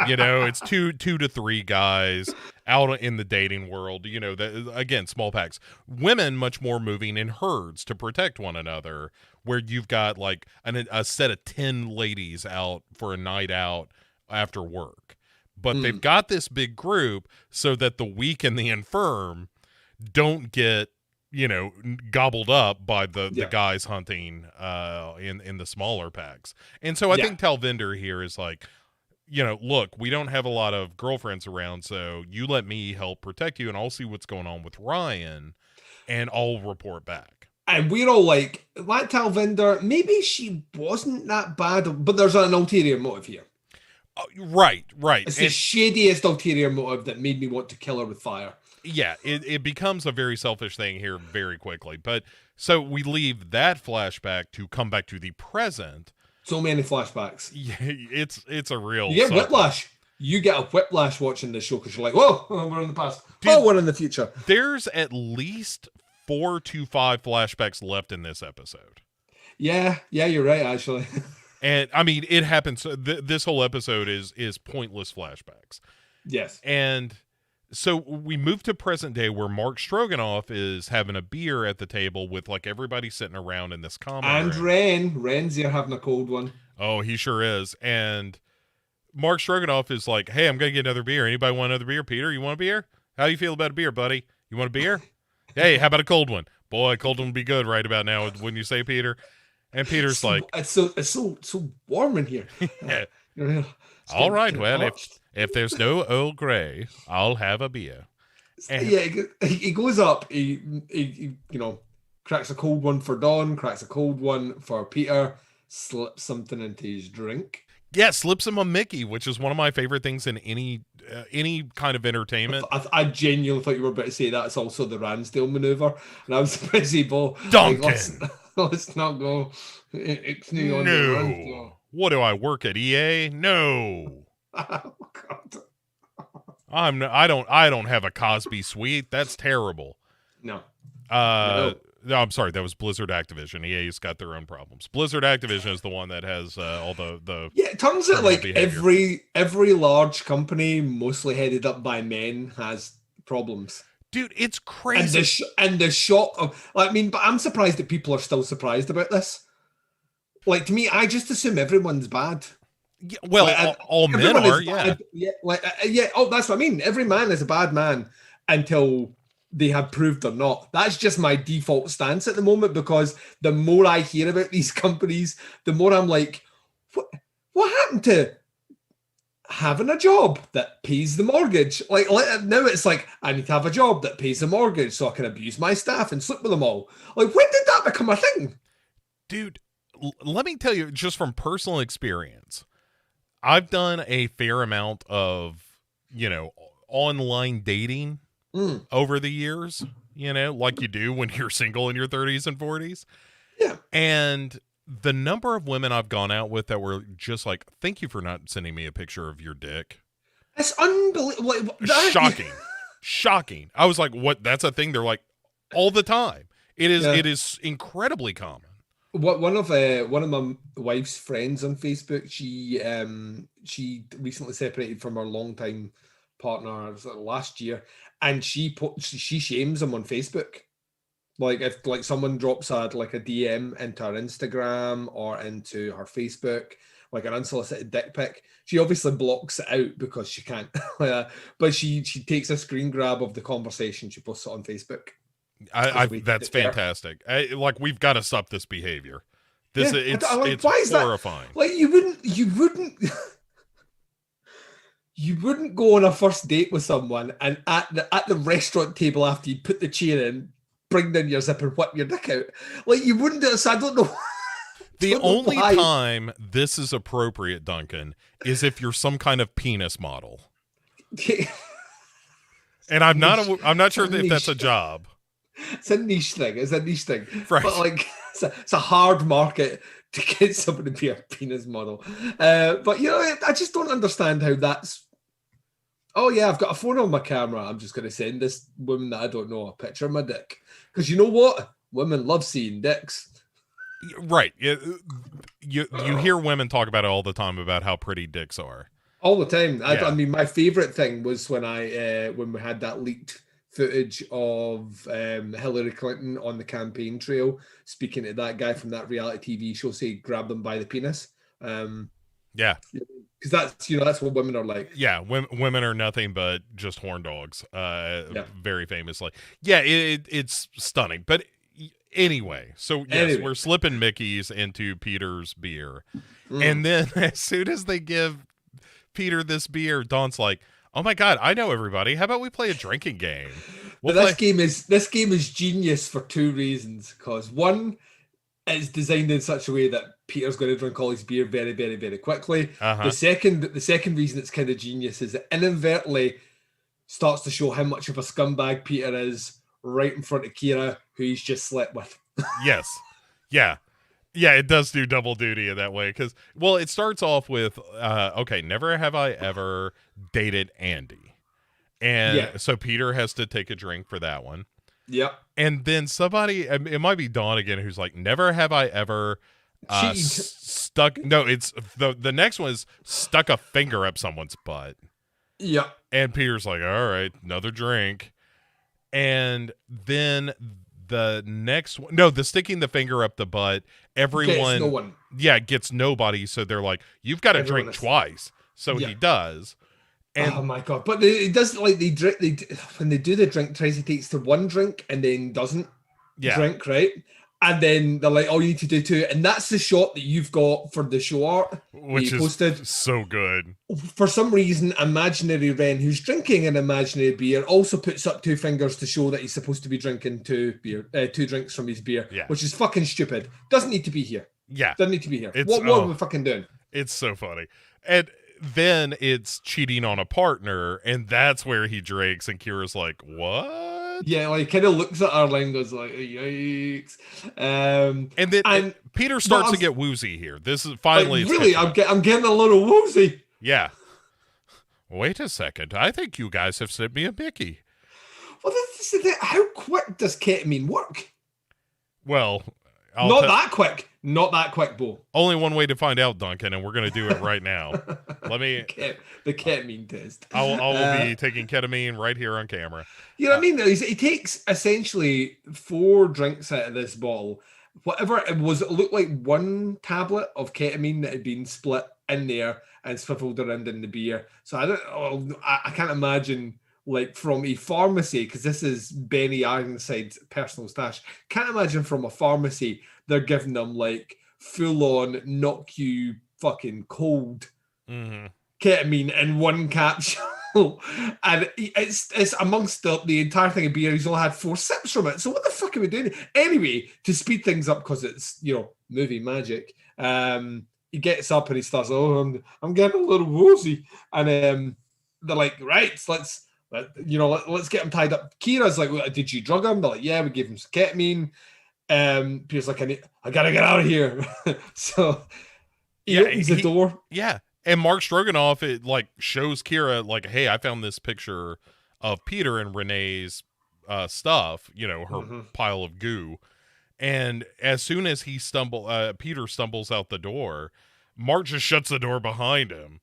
[SPEAKER 1] It's two to three guys out in the dating world. Again, small packs. Women much more moving in herds to protect one another, where you've got like a set of 10 ladies out for a night out after work. But they've got this big group so that the weak and the infirm don't get gobbled up by the guys hunting in the smaller packs. And so I think Talvinder here is like, look, we don't have a lot of girlfriends around, so you let me help protect you, and I'll see what's going on with Ryan, and I'll report back.
[SPEAKER 2] And we're all like, that Talvinder, maybe she wasn't that bad, but there's an ulterior motive here.
[SPEAKER 1] Right.
[SPEAKER 2] It's the shadiest ulterior motive that made me want to kill her with fire.
[SPEAKER 1] Yeah, it becomes a very selfish thing here very quickly. But so we leave that flashback to come back to the present.
[SPEAKER 2] So many flashbacks.
[SPEAKER 1] Yeah, it's a real...
[SPEAKER 2] You get whiplash. You get a whiplash watching this show because you're like, whoa, we're in the past. Dude, we're in the future.
[SPEAKER 1] There's at least 4 to 5 flashbacks left in this episode.
[SPEAKER 2] Yeah, you're right, actually.
[SPEAKER 1] And, I mean, it happens... This whole episode is pointless flashbacks.
[SPEAKER 2] Yes.
[SPEAKER 1] And... So we move to present day where Mark Stroganoff is having a beer at the table with like everybody sitting around in this common
[SPEAKER 2] room. Ren's here having a cold one.
[SPEAKER 1] Oh, he sure is. And Mark Stroganoff is like, "Hey, I'm going to get another beer. Anybody want another beer? Peter, you want a beer? How do you feel about a beer, buddy? You want a beer? Hey, how about a cold one? Boy, a cold one would be good right about now, wouldn't you say, Peter?" And Peter's like,
[SPEAKER 2] it's so warm in here.
[SPEAKER 1] Yeah. All right, well, if there's no Earl Grey, I'll have a beer. And
[SPEAKER 2] he goes up, he cracks a cold one for Dawn, cracks a cold one for Peter, slips something into his drink.
[SPEAKER 1] Yeah, slips him a Mickey, which is one of my favorite things in any kind of entertainment.
[SPEAKER 2] I genuinely thought you were about to say that's also the Ransdale maneuver, and I was busy, Bo. Like,
[SPEAKER 1] Duncan.
[SPEAKER 2] let's not go. It's new on the
[SPEAKER 1] No.
[SPEAKER 2] Ransdale.
[SPEAKER 1] What do I work at EA? No.
[SPEAKER 2] Oh God,
[SPEAKER 1] I don't have a Cosby suite. That's terrible.
[SPEAKER 2] no,
[SPEAKER 1] Uh
[SPEAKER 2] no.
[SPEAKER 1] no, I'm sorry. That was Blizzard Activision. EA's got their own problems. Blizzard Activision is the one that has all the
[SPEAKER 2] Yeah, it turns out
[SPEAKER 1] criminal
[SPEAKER 2] like
[SPEAKER 1] behavior.
[SPEAKER 2] every large company, mostly headed up by men, has problems.
[SPEAKER 1] Dude, it's
[SPEAKER 2] And
[SPEAKER 1] crazy.
[SPEAKER 2] the shock of, I mean, but I'm surprised that people are still surprised about this. Like, to me, I just assume everyone's bad.
[SPEAKER 1] Yeah, well,
[SPEAKER 2] Like,
[SPEAKER 1] all men
[SPEAKER 2] everyone is
[SPEAKER 1] are, yeah.
[SPEAKER 2] bad. Yeah, like yeah. Oh, that's what I mean. Every man is a bad man until they have proved they're not. That's just my default stance at the moment, because the more I hear about these companies, the more I'm like, what happened to having a job that pays the mortgage? Like now it's like, I need to have a job that pays the mortgage so I can abuse my staff and sleep with them all. Like, when did that become a thing?
[SPEAKER 1] Dude, let me tell you just from personal experience. I've done a fair amount of, online dating
[SPEAKER 2] Mm,
[SPEAKER 1] over the years, like you do when you're single in your 30s and 40s.
[SPEAKER 2] yeah.
[SPEAKER 1] And the number of women I've gone out with that were just like, thank you for not sending me a picture of your dick.
[SPEAKER 2] It's unbelievable. Like,
[SPEAKER 1] Shocking. Shocking. I was like, what? That's a thing? They're like, all the time.
[SPEAKER 2] Yeah.
[SPEAKER 1] It is incredibly common.
[SPEAKER 2] One of my wife's friends on Facebook, she recently separated from her longtime partner last year, and she shames him on Facebook. Like, if like someone drops like a DM into her Instagram or into her Facebook, like an unsolicited dick pic, she obviously blocks it out because she can't. But she takes a screen grab of the conversation, she posts it on Facebook.
[SPEAKER 1] That's fantastic. We've got to stop this behavior.
[SPEAKER 2] Yeah,
[SPEAKER 1] It's
[SPEAKER 2] why is that?
[SPEAKER 1] horrifying.
[SPEAKER 2] Like, you wouldn't go on a first date with someone and at the restaurant table after you put the chair in, bring down your zip and whip your dick out. Like, you wouldn't do it. So I don't know.
[SPEAKER 1] The only time this is appropriate, Duncan, is if you're some kind of penis model. And I'm not sure if that's a job.
[SPEAKER 2] It's a niche thing. It's a niche thing.
[SPEAKER 1] Right.
[SPEAKER 2] But like, it's a hard market to get someone to be a penis model. But I just don't understand how that's. Oh yeah, I've got a phone on my camera. I'm just going to send this woman that I don't know a picture of my dick, because you know what? Women love seeing dicks.
[SPEAKER 1] Right. You hear women talk about it all the time about how pretty dicks are.
[SPEAKER 2] All the time.
[SPEAKER 1] Yeah.
[SPEAKER 2] I mean, my favorite thing was when we had that leaked footage of Hillary Clinton on the campaign trail speaking to that guy from that reality TV show, say grab them by the penis.
[SPEAKER 1] Yeah,
[SPEAKER 2] because that's what women are like.
[SPEAKER 1] Yeah, women are nothing but just horn dogs. Very famously. Yeah, it's stunning. But anyway, so yes, we're slipping Mickeys into Peter's beer, and then as soon as they give Peter this beer, Dawn's like, "Oh my god, I know everybody. How about we play a drinking game?"
[SPEAKER 2] This game is genius for two reasons. Because one, it's designed in such a way that Peter's going to drink all his beer very, very, very quickly.
[SPEAKER 1] Uh-huh.
[SPEAKER 2] The second reason it's kind of genius is it inadvertently starts to show how much of a scumbag Peter is right in front of Kira, who he's just slept with.
[SPEAKER 1] Yes. Yeah. Yeah, it does do double duty in that way because, well, it starts off with, okay, never have I ever dated Andy. And so Peter has to take a drink for that one.
[SPEAKER 2] Yep.
[SPEAKER 1] And then somebody, it might be Dawn again, who's like, never have I ever stuck. No, it's the next one is stuck a finger up someone's butt.
[SPEAKER 2] Yep.
[SPEAKER 1] And Peter's like, all right, another drink. And then the next one, no, the sticking the finger up the butt, everyone,
[SPEAKER 2] no one.
[SPEAKER 1] Yeah, gets nobody. So they're like, you've got to drink twice. So he does. And
[SPEAKER 2] oh my god! But it does, like, they drink. When they do the drink, Tracy takes to one drink and then doesn't drink, right? And then they're like, "Oh, you need to do two," and that's the shot that you've got for the show art,
[SPEAKER 1] which is
[SPEAKER 2] posted.
[SPEAKER 1] So good.
[SPEAKER 2] For some reason, imaginary Wren, who's drinking an imaginary beer, also puts up two fingers to show that he's supposed to be drinking two drinks from his beer, which is fucking stupid. Doesn't need to be here.
[SPEAKER 1] Yeah,
[SPEAKER 2] doesn't need to be here. What are we fucking doing?
[SPEAKER 1] It's so funny. And then it's cheating on a partner, and that's where he drinks, and Kira's like, what?
[SPEAKER 2] Yeah, like kind of looks at her and goes like, yikes.
[SPEAKER 1] And then
[SPEAKER 2] And
[SPEAKER 1] Peter
[SPEAKER 2] but I
[SPEAKER 1] starts to
[SPEAKER 2] was
[SPEAKER 1] get woozy here. This is
[SPEAKER 2] like,
[SPEAKER 1] finally it's
[SPEAKER 2] really,
[SPEAKER 1] catching up.
[SPEAKER 2] I'm getting a little woozy.
[SPEAKER 1] Yeah. Wait a second. I think you guys have sent me a Mickey.
[SPEAKER 2] Well, this is the thing. How quick does ketamine work?
[SPEAKER 1] Well,
[SPEAKER 2] Not that quick. Not that quick, Bo.
[SPEAKER 1] only one way to find out, Duncan, and we're going to do it right now. Let me.
[SPEAKER 2] The ketamine test.
[SPEAKER 1] I will be taking ketamine right here on camera.
[SPEAKER 2] You know what I mean? He takes essentially 4 drinks out of this bottle. Whatever it was, it looked like 1 tablet of ketamine that had been split in there and swiveled around in the beer. So I can't imagine, like, from a pharmacy, because this is Benny Ironside's personal stash. Can't imagine from a pharmacy they're giving them like full on knock you fucking cold ketamine in 1 capsule. And it's amongst the entire thing of beer. He's only had 4 sips from it. So what the fuck are we doing? Anyway, to speed things up, because it's, you know, movie magic, he gets up and he starts, I'm getting a little woozy. And they're like, right, let's get him tied up. Kira's like, did you drug him? They're like, yeah, we gave him some ketamine. Peter's like, I gotta get out of here. So he opens the door.
[SPEAKER 1] Yeah. And Mark Stroganoff, it like shows Kira like, hey, I found this picture of Peter and Renee's stuff, you know, her pile of goo. And as soon as Peter stumbles out the door, Mark just shuts the door behind him.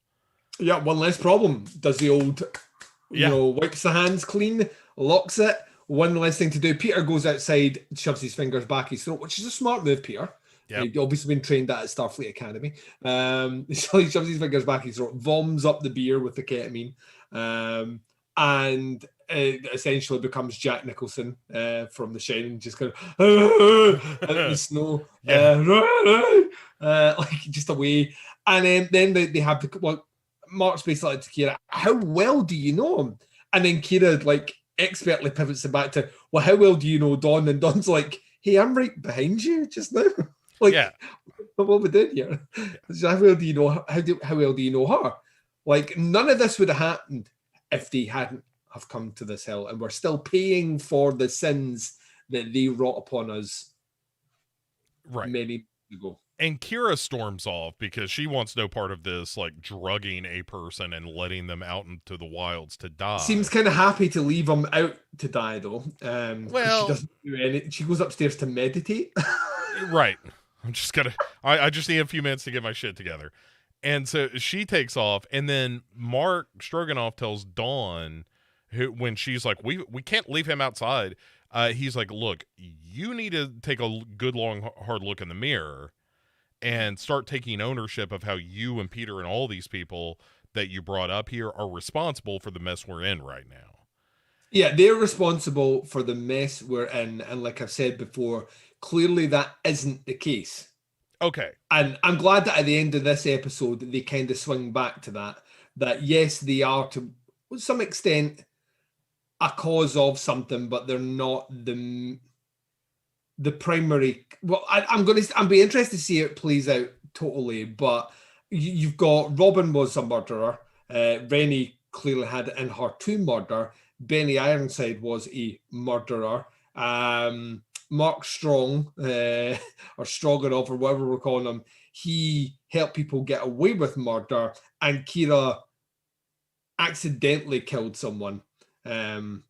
[SPEAKER 2] Yeah, one less problem. Does the old, wipes the hands clean, locks it. One less thing to do. Peter goes outside, shoves his fingers back his throat, which is a smart move, Peter. Yep. He'd obviously been trained that at Starfleet Academy. So he shoves his fingers back his throat, voms up the beer with the ketamine, and essentially becomes Jack Nicholson from The Shining, just kind of out in the snow, like just away. And then they have Mark's basically like to Kira, how well do you know him? And then Kira like expertly pivots it back to, well, how well do you know Dawn? And Dawn's like, hey, I'm right behind you just now. Like, what we did here? So how well do you know? How well do you know her? Like, none of this would have happened if they hadn't have come to this hill, and we're still paying for the sins that they wrought upon us many years ago.
[SPEAKER 1] And Kira storms off because she wants no part of this, like drugging a person and letting them out into the wilds to die.
[SPEAKER 2] Seems kind of happy to leave them out to die, though. Well, she doesn't do anything. She goes upstairs to meditate.
[SPEAKER 1] Right. I just need a few minutes to get my shit together. And so she takes off, and then Mark Stroganoff tells Dawn, when she's like, we can't leave him outside. He's like, look, you need to take a good, long, hard look in the mirror and start taking ownership of how you and Peter and all these people that you brought up here are responsible for the mess we're in right now.
[SPEAKER 2] Yeah, they're responsible for the mess we're in. And like I've said before, clearly that isn't the case.
[SPEAKER 1] Okay.
[SPEAKER 2] And I'm glad that at the end of this episode, they kind of swing back to that yes, they are to some extent a cause of something, but they're not the primary. Well, I'm be interested to see how it plays out totally. But you've got Robin was a murderer. Rennie clearly had it in her to murder. Benny Ironside was a murderer. Mark Strong, or Stroganoff, or whatever we're calling him, he helped people get away with murder, and Kira accidentally killed someone. And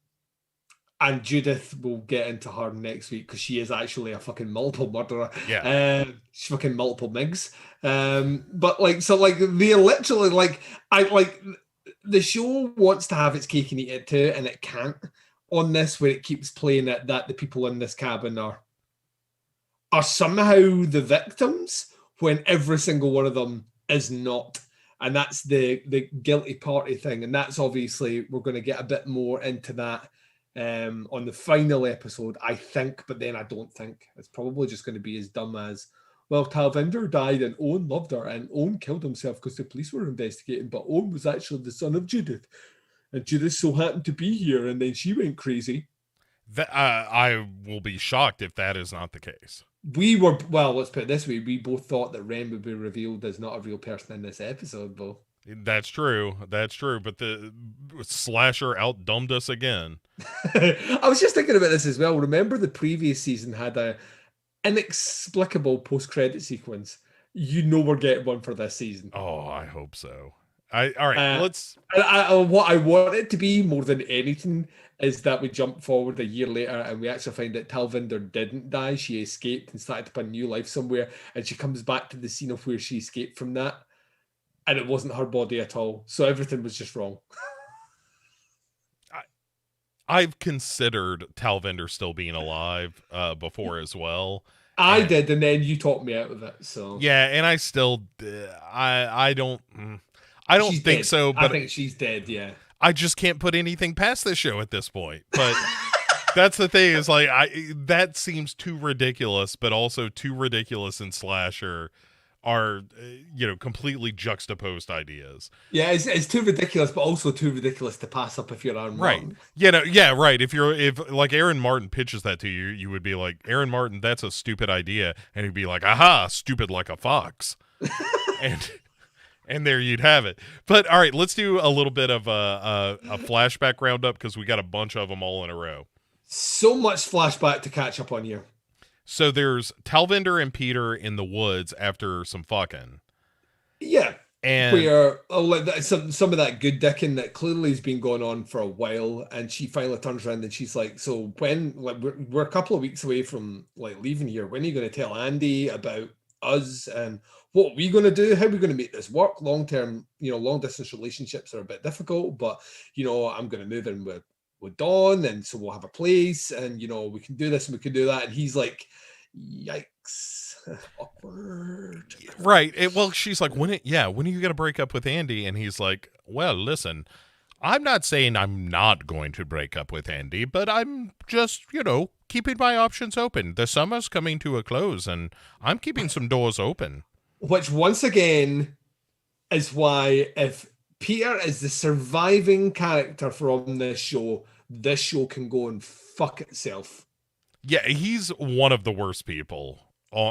[SPEAKER 2] Judith, will get into her next week because she is actually a fucking multiple murderer.
[SPEAKER 1] Yeah.
[SPEAKER 2] She's fucking multiple Migs. But they literally the show wants to have its cake and eat it too, and it can't. On this, where it keeps playing it that the people in this cabin are somehow the victims when every single one of them is not. And that's the guilty party thing. And that's obviously, we're going to get a bit more into that on the final episode, I think, but then I don't think. It's probably just going to be as dumb as, well, Talvinder died and Owen loved her, and Owen killed himself because the police were investigating, but Owen was actually the son of Judith. And Judith so happened to be here, and then she went crazy.
[SPEAKER 1] I will be shocked if that is not the case.
[SPEAKER 2] We were, well, let's put it this way, we both thought that Wren would be revealed as not a real person in this episode, though.
[SPEAKER 1] That's true. That's true. But the slasher outdumbed us again.
[SPEAKER 2] I was just thinking about this as well. Remember the previous season had a inexplicable post-credit sequence. You know we're getting one for this season.
[SPEAKER 1] Oh, I hope so. All right, let's.
[SPEAKER 2] What I want it to be more than anything is that we jump forward a year later and we actually find that Talvinder didn't die. She escaped and started up a new life somewhere, and she comes back to the scene of where she escaped from that, and it wasn't her body at all. So everything was just wrong.
[SPEAKER 1] I've considered Talvinder still being alive before as well.
[SPEAKER 2] I did, and then you talked me out of it. So
[SPEAKER 1] yeah, and I still, I don't
[SPEAKER 2] she's
[SPEAKER 1] think
[SPEAKER 2] dead.
[SPEAKER 1] so. But
[SPEAKER 2] I think she's dead. Yeah,
[SPEAKER 1] I just can't put anything past this show at this point. But that's the thing, is like that seems too ridiculous, but also too ridiculous in slasher are completely juxtaposed ideas.
[SPEAKER 2] Yeah, it's too ridiculous, but also too ridiculous to pass up if you're Aaron Martin.
[SPEAKER 1] Right. Yeah, right. If like Aaron Martin pitches that to you, you would be like, Aaron Martin, that's a stupid idea. And he'd be like, aha, stupid like a fox. and there you'd have it. But all right, let's do a little bit of a flashback roundup, because we got a bunch of them all in a row.
[SPEAKER 2] So much flashback to catch up on here.
[SPEAKER 1] So there's Talvinder and Peter in the woods after some fucking.
[SPEAKER 2] Yeah.
[SPEAKER 1] And
[SPEAKER 2] where some of that good dicking that clearly has been going on for a while, and she finally turns around and she's like, so when, like, we're a couple of weeks away from like leaving here, when are you going to tell Andy about us, and what are we going to do, how are we going to make this work long term? Long distance relationships are a bit difficult, but I'm going to move in with Dawn, and so we'll have a place, and we can do this and we can do that. And he's like, yikes. Awkward.
[SPEAKER 1] Right. Well, she's like, when are you going to break up with Andy? And he's like, well, listen, I'm not saying I'm not going to break up with Andy, but I'm just, keeping my options open. The summer's coming to a close, and I'm keeping some doors open.
[SPEAKER 2] Which, once again, is why if Peter is the surviving character from this show can go and fuck itself.
[SPEAKER 1] Yeah, he's one of the worst people.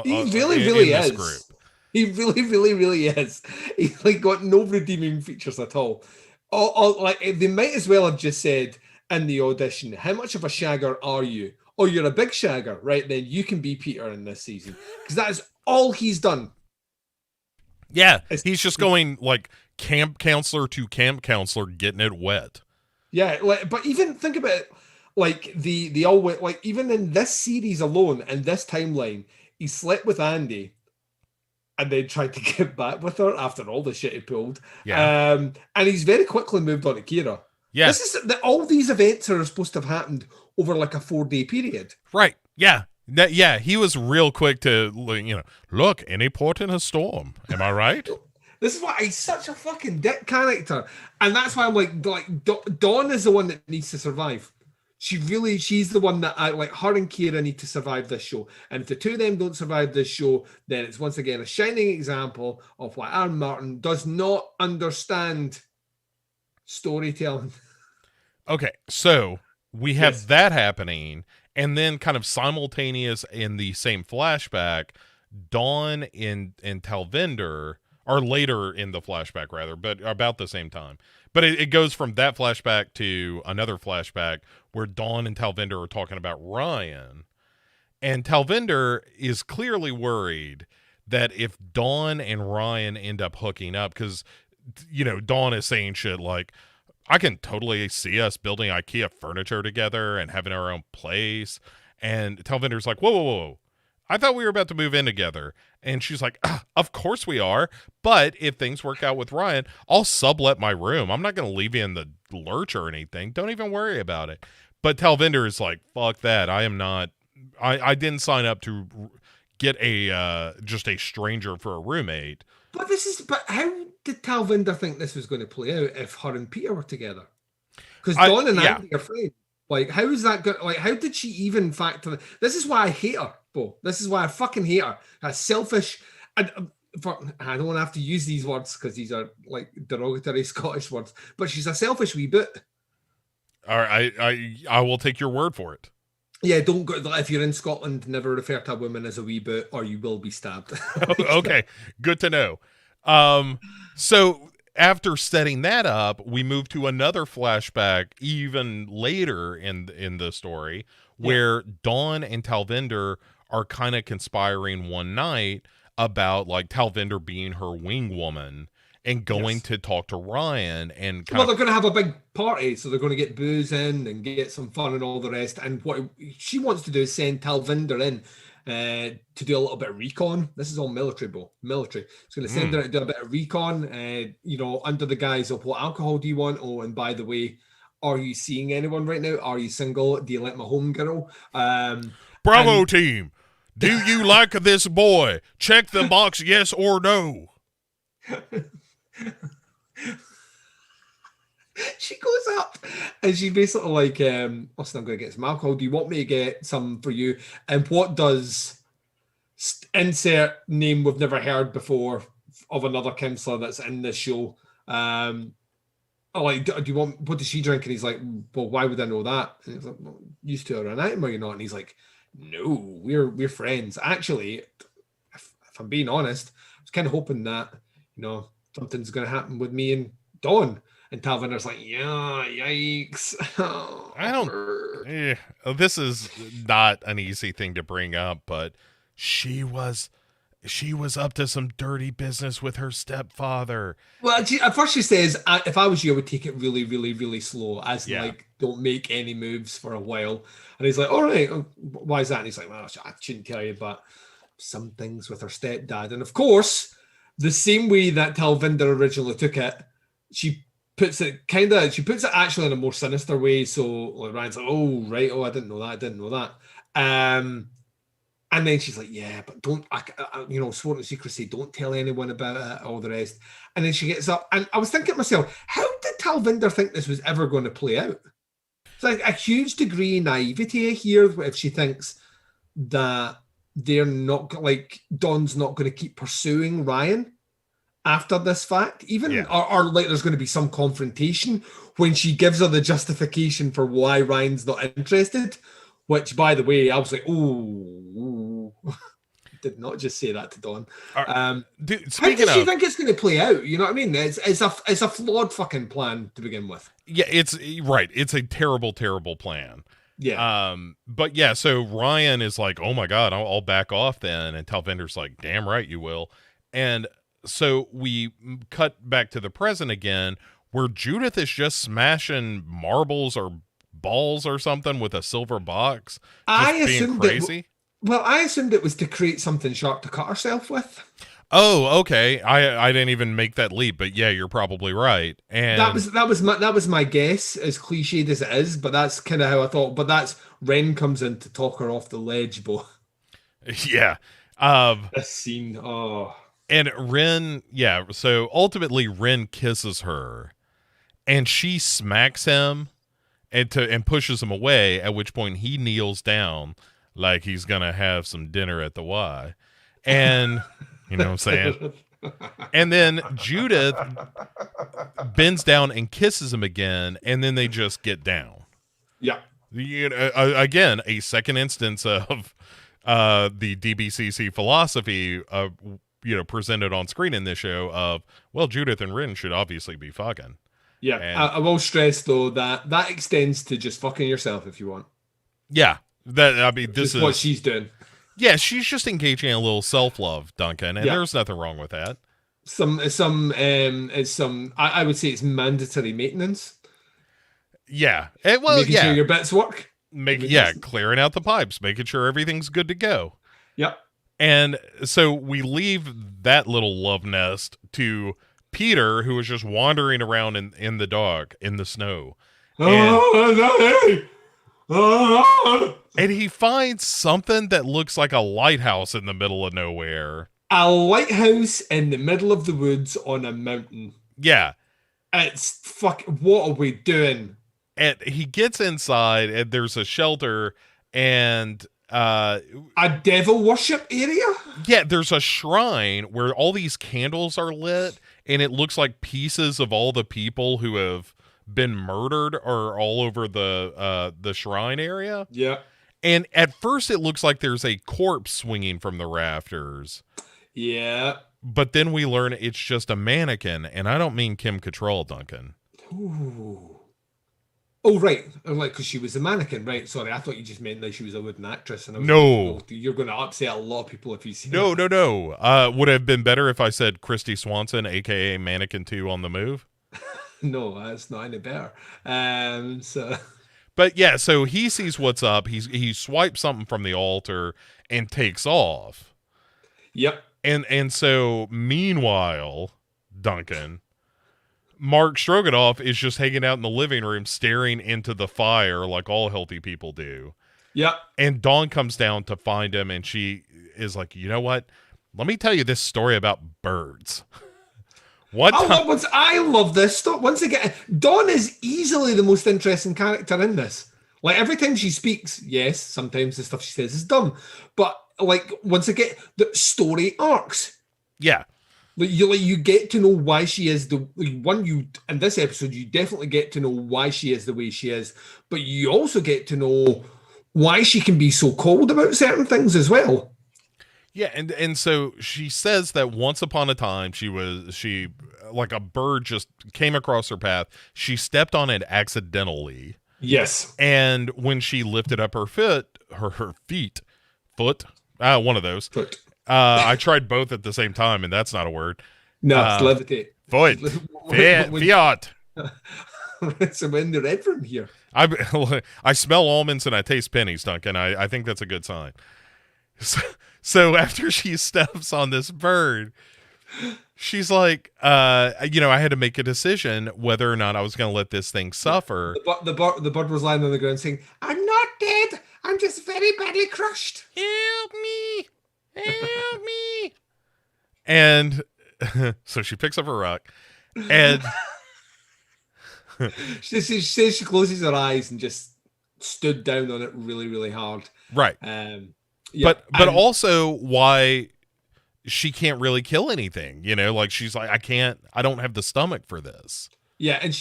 [SPEAKER 2] He really is. Group. He really is. He's like got no redeeming features at all. Like they might as well have just said in the audition, how much of a shagger are you? Oh, you're a big shagger, right? Then you can be Peter in this season, because that is all he's done.
[SPEAKER 1] Yeah, he's just going like camp counselor to camp counselor, getting it wet.
[SPEAKER 2] Yeah, but even think about it, like the all like even in this series alone, in this timeline, he slept with Andy and then tried to get back with her after all the shit he pulled.
[SPEAKER 1] Yeah.
[SPEAKER 2] And he's very quickly moved on to Kira.
[SPEAKER 1] Yeah.
[SPEAKER 2] All these events are supposed to have happened over like a 4-day period.
[SPEAKER 1] Right. Yeah. He was real quick to, look, any port in a storm. Am I right?
[SPEAKER 2] This is why he's such a fucking dick character. And that's why I'm like Dawn is the one that needs to survive. She's the one that I like. Her and Kira need to survive this show, and if the two of them don't survive this show, then it's once again a shining example of why Aaron Martin does not understand storytelling.
[SPEAKER 1] Okay, so we have that happening, and then kind of simultaneous in the same flashback, Dawn and Talvinder are later in the flashback, rather, but about the same time. But it goes from that flashback to another flashback where Dawn and Talvinder are talking about Ryan. And Talvinder is clearly worried that if Dawn and Ryan end up hooking up, because, Dawn is saying shit like, I can totally see us building IKEA furniture together and having our own place. And Talvinder's like, whoa. I thought we were about to move in together. And she's like, of course we are. But if things work out with Ryan, I'll sublet my room. I'm not going to leave you in the lurch or anything. Don't even worry about it. But Talvinder is like, fuck that. I am not. I didn't sign up to get just a stranger for a roommate.
[SPEAKER 2] But how did Talvinder think this was going to play out if her and Peter were together? Because Dawn and Andy are friends. Like, how is that good? Like, how did she even factor that? This is why I hate her, Bo. This is why I fucking hate her. As selfish. I don't want to have to use these words because these are like derogatory Scottish words, but she's a selfish wee bit.
[SPEAKER 1] All right, I will take your word for it.
[SPEAKER 2] Yeah, don't go if you're in Scotland. Never refer to a woman as a wee boot, or you will be stabbed.
[SPEAKER 1] Okay, good to know. Um, so after setting that up, we move to another flashback even later in the story
[SPEAKER 2] Yeah.
[SPEAKER 1] where Dawn and Talvinder are kind of conspiring one night about like Talvinder being her wing woman and going
[SPEAKER 2] Yes.
[SPEAKER 1] to talk to Ryan and kind
[SPEAKER 2] Well,
[SPEAKER 1] of
[SPEAKER 2] they're going to have a big party, so they're going to get booze in and get some fun and all the rest. And what she wants to do is send Talvinder in to do a little bit of recon. This is all military, bro. Military. It's going to send her out to do a bit of recon, under the guise of what alcohol do you want? Oh, and by the way, are you seeing anyone right now? Are you single? Do you like my homegirl?
[SPEAKER 1] Bravo
[SPEAKER 2] And
[SPEAKER 1] team. Do you like this boy? Check the box yes or no.
[SPEAKER 2] she goes up and she basically like, listen, I'm going to get some alcohol. Do you want me to get some for you? And what does insert name we've never heard before of another counselor that's in this show? Like, do you want, what does she drink? And he's like, well, why would I know that? And he's like, well, used to her an item or you're not? And he's like, no, we're friends. Actually, if I'm being honest, I was kind of hoping that, something's going to happen with me and Dawn. And Talvinder's like, yeah, yikes.
[SPEAKER 1] I don't. This is not an easy thing to bring up, but she was up to some dirty business with her stepfather.
[SPEAKER 2] Well, at first she says, if I was you, I would take it really, really, really slow, as in,
[SPEAKER 1] Yeah.
[SPEAKER 2] like, don't make any moves for a while. And he's like, all right, why is that? And he's like, well, I shouldn't tell you, but some things with her stepdad. And of course, the same way that Talvinder originally took it, she puts it actually in a more sinister way. So like, Ryan's like, oh, right, oh, I didn't know that. And then she's like, yeah, but don't, sworn to secrecy, don't tell anyone about it, all the rest. And then she gets up, and I was thinking to myself, how did Talvinder think this was ever going to play out? It's like a huge degree of naivety here if she thinks that they're not, like, Dawn's not going to keep pursuing Ryan after this fact, even,
[SPEAKER 1] Yeah.
[SPEAKER 2] or like there's going to be some confrontation when she gives her the justification for why Ryan's not interested. Which, by the way, I was like, "Ooh, did not just say that to Dawn."
[SPEAKER 1] Dude,
[SPEAKER 2] How does she think it's going to play out? You know what I mean? It's a flawed fucking plan to begin with.
[SPEAKER 1] Yeah, it's right. It's a terrible, terrible plan.
[SPEAKER 2] Yeah.
[SPEAKER 1] But yeah, so Ryan is like, "Oh my god, I'll back off then," and Talvinder's like, "Damn right you will." And so we cut back to the present again, where Judith is just smashing marbles or balls or something with a silver box, just being crazy.
[SPEAKER 2] I assumed it was to create something sharp to cut herself with.
[SPEAKER 1] Oh, okay. I didn't even make that leap, but yeah, you're probably right. And
[SPEAKER 2] that was my guess, as cliched as it is, but that's kind of how I thought. But that's Wren comes in to talk her off the ledge, Bo.
[SPEAKER 1] Yeah.
[SPEAKER 2] This scene, oh.
[SPEAKER 1] And Wren, yeah. So ultimately, Wren kisses her, and she smacks him and pushes him away, at which point he kneels down like he's gonna have some dinner at the Y. And you know what I'm saying? And then Judith bends down and kisses him again, and then they just get down.
[SPEAKER 2] Yeah.
[SPEAKER 1] Again, a second instance of the DBCC philosophy presented on screen in this show of, well, Judith and Wren should obviously be fucking.
[SPEAKER 2] Yeah,
[SPEAKER 1] And
[SPEAKER 2] I will stress though that extends to just fucking yourself if you want.
[SPEAKER 1] yeah, this
[SPEAKER 2] just
[SPEAKER 1] is
[SPEAKER 2] what she's doing.
[SPEAKER 1] Yeah, she's just engaging in a little self-love, Duncan, and there's nothing wrong with that.
[SPEAKER 2] I would say it's mandatory maintenance.
[SPEAKER 1] Yeah,
[SPEAKER 2] making sure your bits work.
[SPEAKER 1] Clearing out the pipes, making sure everything's good to go.
[SPEAKER 2] Yep.
[SPEAKER 1] And so we leave that little love nest to Peter, who is just wandering around in the dark, in the snow. And he finds something that looks like a lighthouse in the middle of nowhere.
[SPEAKER 2] A lighthouse in the middle of the woods on a mountain.
[SPEAKER 1] Yeah.
[SPEAKER 2] It's what are we doing?
[SPEAKER 1] And he gets inside, and there's a shelter, and
[SPEAKER 2] a devil worship area?
[SPEAKER 1] Yeah, there's a shrine where all these candles are lit, and it looks like pieces of all the people who have been murdered are all over the shrine area.
[SPEAKER 2] Yeah.
[SPEAKER 1] And at first it looks like there's a corpse swinging from the rafters.
[SPEAKER 2] Yeah.
[SPEAKER 1] But then we learn it's just a mannequin, and I don't mean Kim Cattrall, Duncan.
[SPEAKER 2] Ooh. Oh, right. Like, because she was a mannequin, right? Sorry, I thought you just meant that she was a wooden actress. And I was
[SPEAKER 1] No.
[SPEAKER 2] like, oh, you're going to upset a lot of people if you say
[SPEAKER 1] No.
[SPEAKER 2] that.
[SPEAKER 1] Would have been better if I said Christy Swanson, a.k.a. Mannequin 2 on the Move.
[SPEAKER 2] No, that's not any better. So...
[SPEAKER 1] But yeah, so he sees what's up. He swipes something from the altar and takes off.
[SPEAKER 2] Yep.
[SPEAKER 1] And so meanwhile, Duncan, Mark Stroganoff is just hanging out in the living room staring into the fire like all healthy people do.
[SPEAKER 2] Yep.
[SPEAKER 1] And Dawn comes down to find him, and she is like, you know what? Let me tell you this story about birds.
[SPEAKER 2] I love this stuff. Once again, Dawn is easily the most interesting character in this. Like, every time she speaks, yes, sometimes the stuff she says is dumb, but like, once again, the story arcs.
[SPEAKER 1] Yeah.
[SPEAKER 2] You get to know why she is the one. You in this episode, you definitely get to know why she is the way she is, but you also get to know why she can be so cold about certain things as well.
[SPEAKER 1] Yeah, and so she says that once upon a time she like a bird just came across her path. She stepped on it accidentally.
[SPEAKER 2] Yes.
[SPEAKER 1] And when she lifted up her foot, one of those.
[SPEAKER 2] Foot.
[SPEAKER 1] I tried both at the same time, and that's not a word.
[SPEAKER 2] No, it's levitate.
[SPEAKER 1] Foot. Fiat.
[SPEAKER 2] So when they're red from here.
[SPEAKER 1] I smell almonds and I taste pennies, Duncan. I think that's a good sign. So after she steps on this bird, she's like, I had to make a decision whether or not I was going to let this thing suffer.
[SPEAKER 2] The bird was lying on the ground saying, "I'm not dead. I'm just very badly crushed.
[SPEAKER 1] Help me. Help me." And so she picks up a rock and
[SPEAKER 2] she says she closes her eyes and just stood down on it really, really hard.
[SPEAKER 1] Right.
[SPEAKER 2] Yeah,
[SPEAKER 1] but also why she can't really kill anything, like she's like, I don't have the stomach for this.
[SPEAKER 2] Yeah, and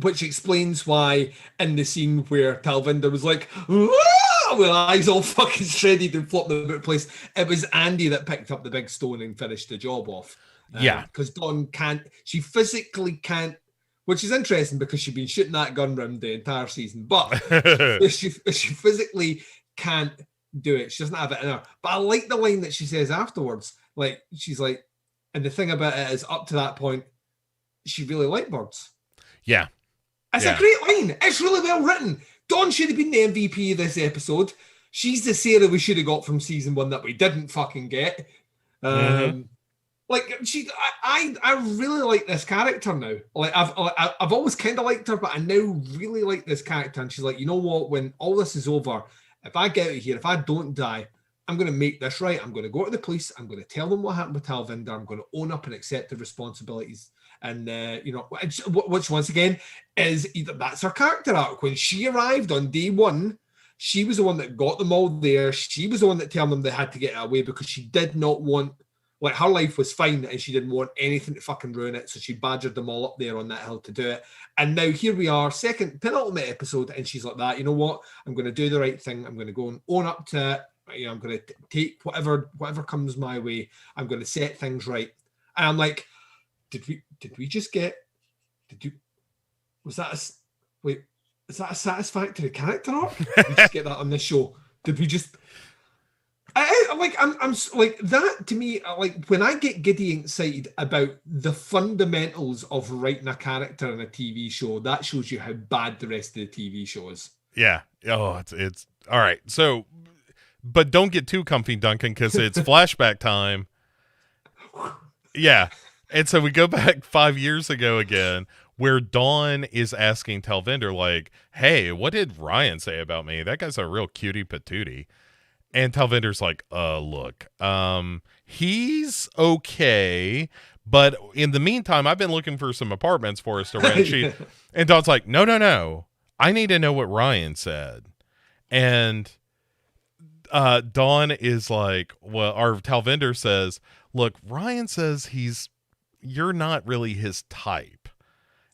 [SPEAKER 2] which explains why in the scene where Talvinder was like, with eyes all fucking shredded and flopping about the place, it was Andy that picked up the big stone and finished the job off.
[SPEAKER 1] Yeah.
[SPEAKER 2] Because Dawn she physically can't, which is interesting because she's been shooting that gun round the entire season, but she physically can't do it. She doesn't have it in her. But I like the line that she says afterwards. Like, she's like, and the thing about it is, up to that point, she really liked birds.
[SPEAKER 1] Yeah.
[SPEAKER 2] It's a great line. It's really well written. Dawn should have been the MVP of this episode. She's the Sarah we should have got from season 1 that we didn't fucking get. Like, I really like this character now. Like, I've always kind of liked her, but I now really like this character. And she's like, you know what? When all this is over, if I get out of here, if I don't die, I'm going to make this right. I'm going to go to the police. I'm going to tell them what happened with Talvinder. I'm going to own up and accept the responsibilities. And, which once again is either that's her character arc. When she arrived on day 1, she was the one that got them all there. She was the one that told them they had to get away because she did not want, like, her life was fine and she didn't want anything to fucking ruin it. So she badgered them all up there on that hill to do it. And now here we are, second penultimate episode, and she's like that. You know what? I'm going to do the right thing. I'm going to go and own up to it. I'm going to take whatever comes my way. I'm going to set things right. And I'm like, is that a satisfactory character arc? Did we just get that on this show? Did we just? I'm like that to me. Like, when I get giddy excited about the fundamentals of writing a character in a TV show, that shows you how bad the rest of the TV show is.
[SPEAKER 1] Yeah. Oh, it's all right. So, but don't get too comfy, Duncan, because it's flashback time. Yeah. And so we go back 5 years ago again, where Dawn is asking Talvinder, like, hey, what did Ryan say about me? That guy's a real cutie patootie. And Talvinder's like, look, he's okay, but in the meantime, I've been looking for some apartments for us to rent. And Dawn's like, no. I need to know what Ryan said. And Dawn is like, Talvinder says, look, Ryan says you're not really his type.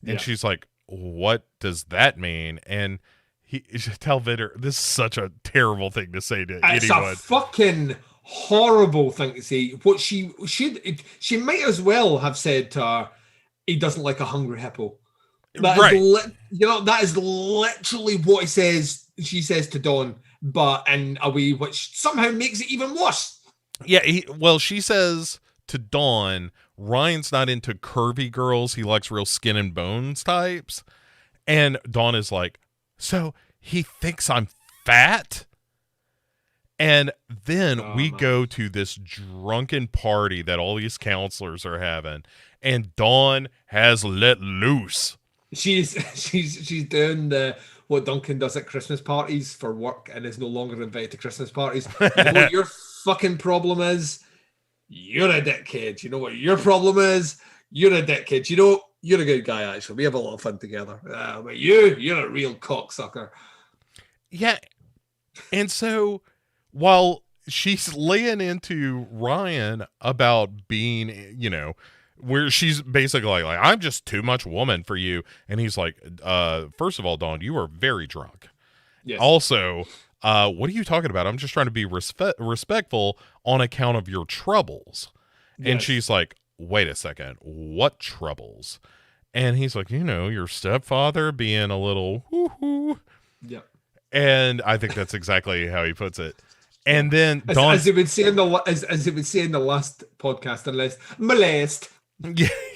[SPEAKER 1] And she's like, what does that mean? And Talvinder, this is such a terrible thing to say to
[SPEAKER 2] It's
[SPEAKER 1] anyone.
[SPEAKER 2] a fucking horrible thing to say. What she might as well have said to her, he doesn't like a hungry hippo. That
[SPEAKER 1] Right.
[SPEAKER 2] is that is literally what he says. She says to Dawn, but in a way which somehow makes it even worse.
[SPEAKER 1] Yeah, she says to Dawn, Ryan's not into curvy girls. He likes real skin and bones types. And Dawn is like, so he thinks I'm fat? And then we go to this drunken party that all these counselors are having, and Dawn has let loose.
[SPEAKER 2] She's doing what Duncan does at Christmas parties for work and is no longer invited to Christmas parties. You know what your fucking problem is? You're a dickhead. You know what your problem is? You're a dickhead. You know, you're a good guy, actually. We have a lot of fun together. But you're a real cocksucker.
[SPEAKER 1] Yeah. And so while she's laying into Ryan about being, where she's basically like, I'm just too much woman for you. And he's like, first of all, Dawn, you are very drunk.
[SPEAKER 2] Yes.
[SPEAKER 1] Also, what are you talking about? I'm just trying to be respectful on account of your troubles. Yes. And she's like, wait a second, what troubles? And he's like, your stepfather being a little whoo-hoo.
[SPEAKER 2] Yeah.
[SPEAKER 1] And I think that's exactly how he puts it. And then
[SPEAKER 2] Dawn, as it would say in the last podcast, unless molest.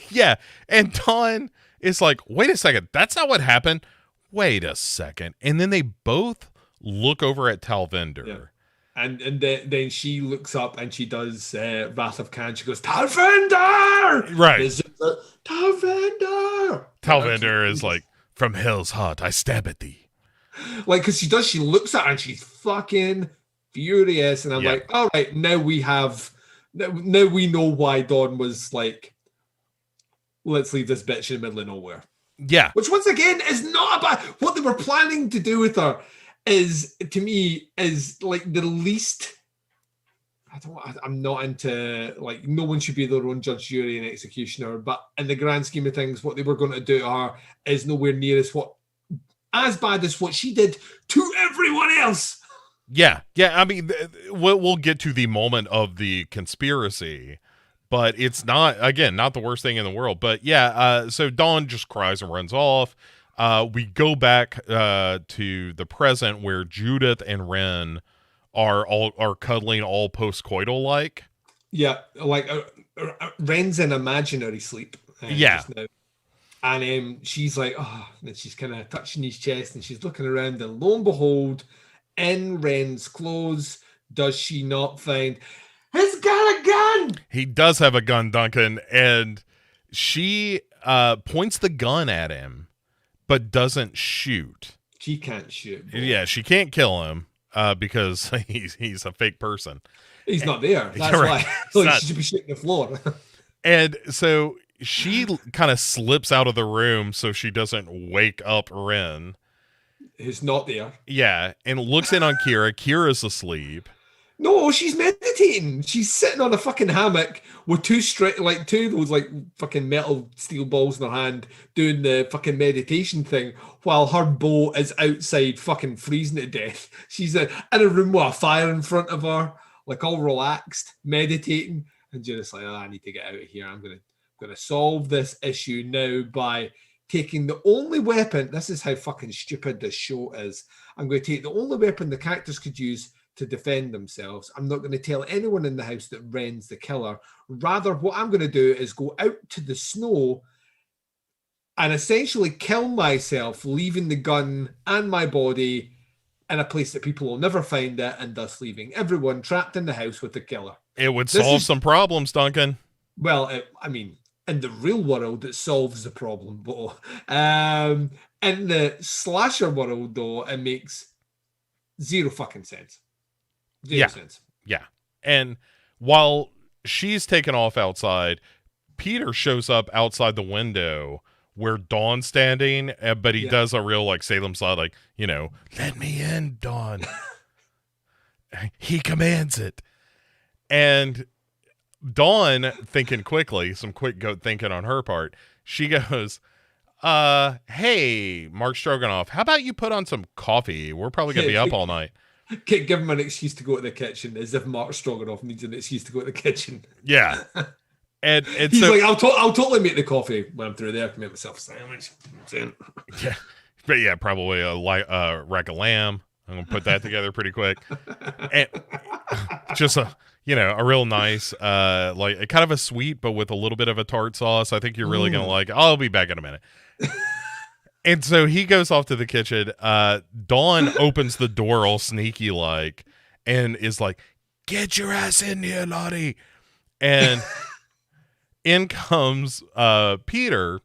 [SPEAKER 1] Yeah. And Dawn is like, wait a second, that's not what happened. Wait a second. And then they both look over at Talvinder. Yeah.
[SPEAKER 2] And then she looks up and she does Wrath of Khan. She goes, Talvinder!
[SPEAKER 1] Right.
[SPEAKER 2] Talvinder!
[SPEAKER 1] Talvinder is like, from hell's heart, I stab at thee.
[SPEAKER 2] Like, because she looks at her and she's fucking furious. And I'm like, all right, now we know why Dawn was like, let's leave this bitch in the middle of nowhere.
[SPEAKER 1] Yeah.
[SPEAKER 2] Which, once again, is not about what they were planning to do with her. Is, to me, is like the least. I'm not into, like, no one should be their own judge, jury, and executioner. But in the grand scheme of things, what they were going to do to her is nowhere near as bad as what she did to everyone else.
[SPEAKER 1] Yeah. I mean, we'll get to the moment of the conspiracy, but it's not the worst thing in the world. But yeah, so Dawn just cries and runs off. We go back to the present where Judith and Wren are cuddling all post-coital like.
[SPEAKER 2] Yeah, like Wren's in imaginary sleep.
[SPEAKER 1] Just
[SPEAKER 2] now. And she's like, and she's kind of touching his chest and she's looking around, and lo and behold, in Wren's clothes, does she not find he's got a gun?
[SPEAKER 1] He does have a gun, Duncan, and she points the gun at him, but doesn't shoot.
[SPEAKER 2] She can't shoot. Boy.
[SPEAKER 1] Yeah, she can't kill him because he's a fake person.
[SPEAKER 2] He's not there. That's right. Why. She should be shooting the floor. And
[SPEAKER 1] so she kind of slips out of the room so she doesn't wake up Wren.
[SPEAKER 2] Who's not there.
[SPEAKER 1] Yeah, and looks in on Kira. Kira's asleep.
[SPEAKER 2] No, she's meditating. She's sitting on a fucking hammock with two of those like fucking metal steel balls in her hand, doing the fucking meditation thing, while her beau is outside fucking freezing to death. She's in a room with a fire in front of her, like all relaxed, meditating, and just like, I need to get out of here. I'm gonna solve this issue now by taking the only weapon. This is how fucking stupid this show is. I'm going to take the only weapon the characters could use to defend themselves. I'm not going to tell anyone in the house that Wren's the killer. Rather, what I'm going to do is go out to the snow and essentially kill myself, leaving the gun and my body in a place that people will never find it, and thus leaving everyone trapped in the house with the killer.
[SPEAKER 1] It would solve some problems, Duncan.
[SPEAKER 2] Well, in the real world, it solves the problem, but in the slasher world, though, it makes zero fucking sense. Zero sense.
[SPEAKER 1] Yeah. And while she's taken off outside, Peter shows up outside the window where Dawn's standing, but he does a real like Salem slide, like, let me in, Dawn. He commands it. And Dawn, thinking quickly, some quick goat thinking on her part, she goes, Hey, Mark Stroganoff, how about you put on some coffee? We're probably gonna be up all night.
[SPEAKER 2] Give him an excuse to go to the kitchen, as if Mark Stroganoff needs an excuse to go to the kitchen.
[SPEAKER 1] Yeah. And
[SPEAKER 2] He's
[SPEAKER 1] so,
[SPEAKER 2] like, I'll totally make the coffee when I'm through there. I can make myself a sandwich.
[SPEAKER 1] yeah, but yeah, probably a rack of lamb. I'm gonna put that together pretty quick. And just a real nice like kind of a sweet but with a little bit of a tart sauce. I think you're really gonna like. I'll be back in a minute. And so he goes off to the kitchen. Dawn opens the door all sneaky like and is like, "Get your ass in here, Lottie." And in comes Peter,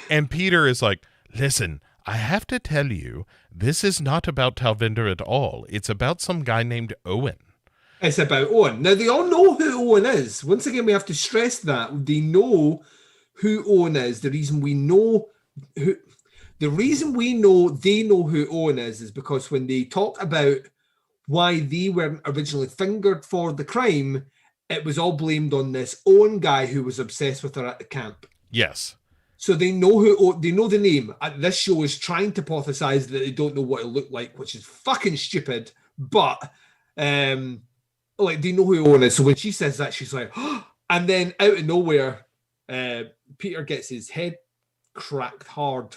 [SPEAKER 1] and Peter is like, "Listen, I have to tell you, this is not about Talvinder at all. It's about some guy named Owen."
[SPEAKER 2] It's about Owen. Now, they all know who Owen is. Once again, we have to stress that. They know who Owen is. The reason we know they know who Owen is because when they talk about why they weren't originally fingered for the crime, it was all blamed on this Owen guy who was obsessed with her at the camp.
[SPEAKER 1] Yes.
[SPEAKER 2] So they know they know the name. This show is trying to hypothesize that they don't know what it looked like, which is fucking stupid. But like they know who Owen is. So when she says that, she's like, oh! And then out of nowhere, Peter gets his head cracked hard.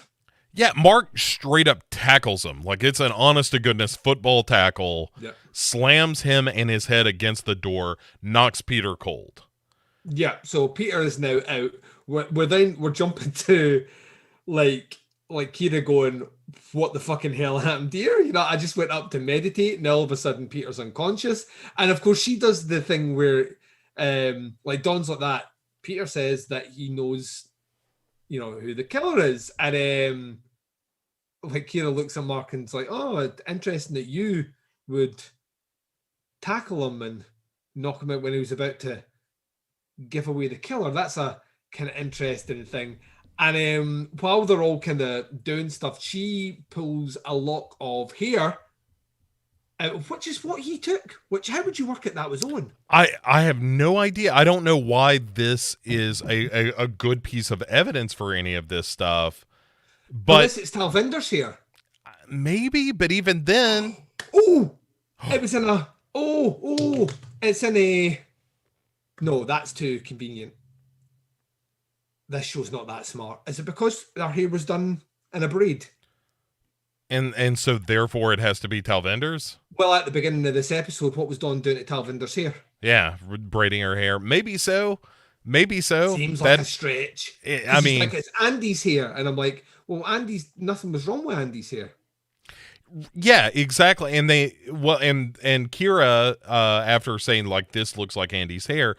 [SPEAKER 1] Yeah, Mark straight up tackles him like it's an honest to goodness football tackle.
[SPEAKER 2] Yep.
[SPEAKER 1] Slams him and his head against the door, knocks Peter cold.
[SPEAKER 2] Yeah, so Peter is now out. We're jumping to like Kira going, what the fucking hell happened here? You know, I just went up to meditate and all of a sudden Peter's unconscious. And of course she does the thing where like Dawn's like that. Peter says that he knows, you know, who the killer is. And like Kira looks at Mark and's like, oh, interesting that you would tackle him and knock him out when he was about to give away the killer. That's a kind of interesting thing. And while they're all kind of doing stuff, she pulls a lock of hair out, which is what he took. How would you work it that was Owen?
[SPEAKER 1] I have no idea. I don't know why this is a good piece of evidence for any of this stuff. But
[SPEAKER 2] unless it's Talvinder's hair.
[SPEAKER 1] Maybe, but even then.
[SPEAKER 2] It was in a. It's in a. No, that's too convenient. This show's not that smart. Is it because our hair was done in a braid?
[SPEAKER 1] And so therefore it has to be Talvinder's?
[SPEAKER 2] Well, at the beginning of this episode, what was Dawn doing to Talvinder's hair?
[SPEAKER 1] Yeah, braiding her hair. Maybe so.
[SPEAKER 2] Seems like a stretch.
[SPEAKER 1] I mean,
[SPEAKER 2] like it's Andy's hair, and I'm like, well, nothing was wrong with Andy's hair.
[SPEAKER 1] Yeah, exactly. And and Kira, after saying like this looks like Andy's hair,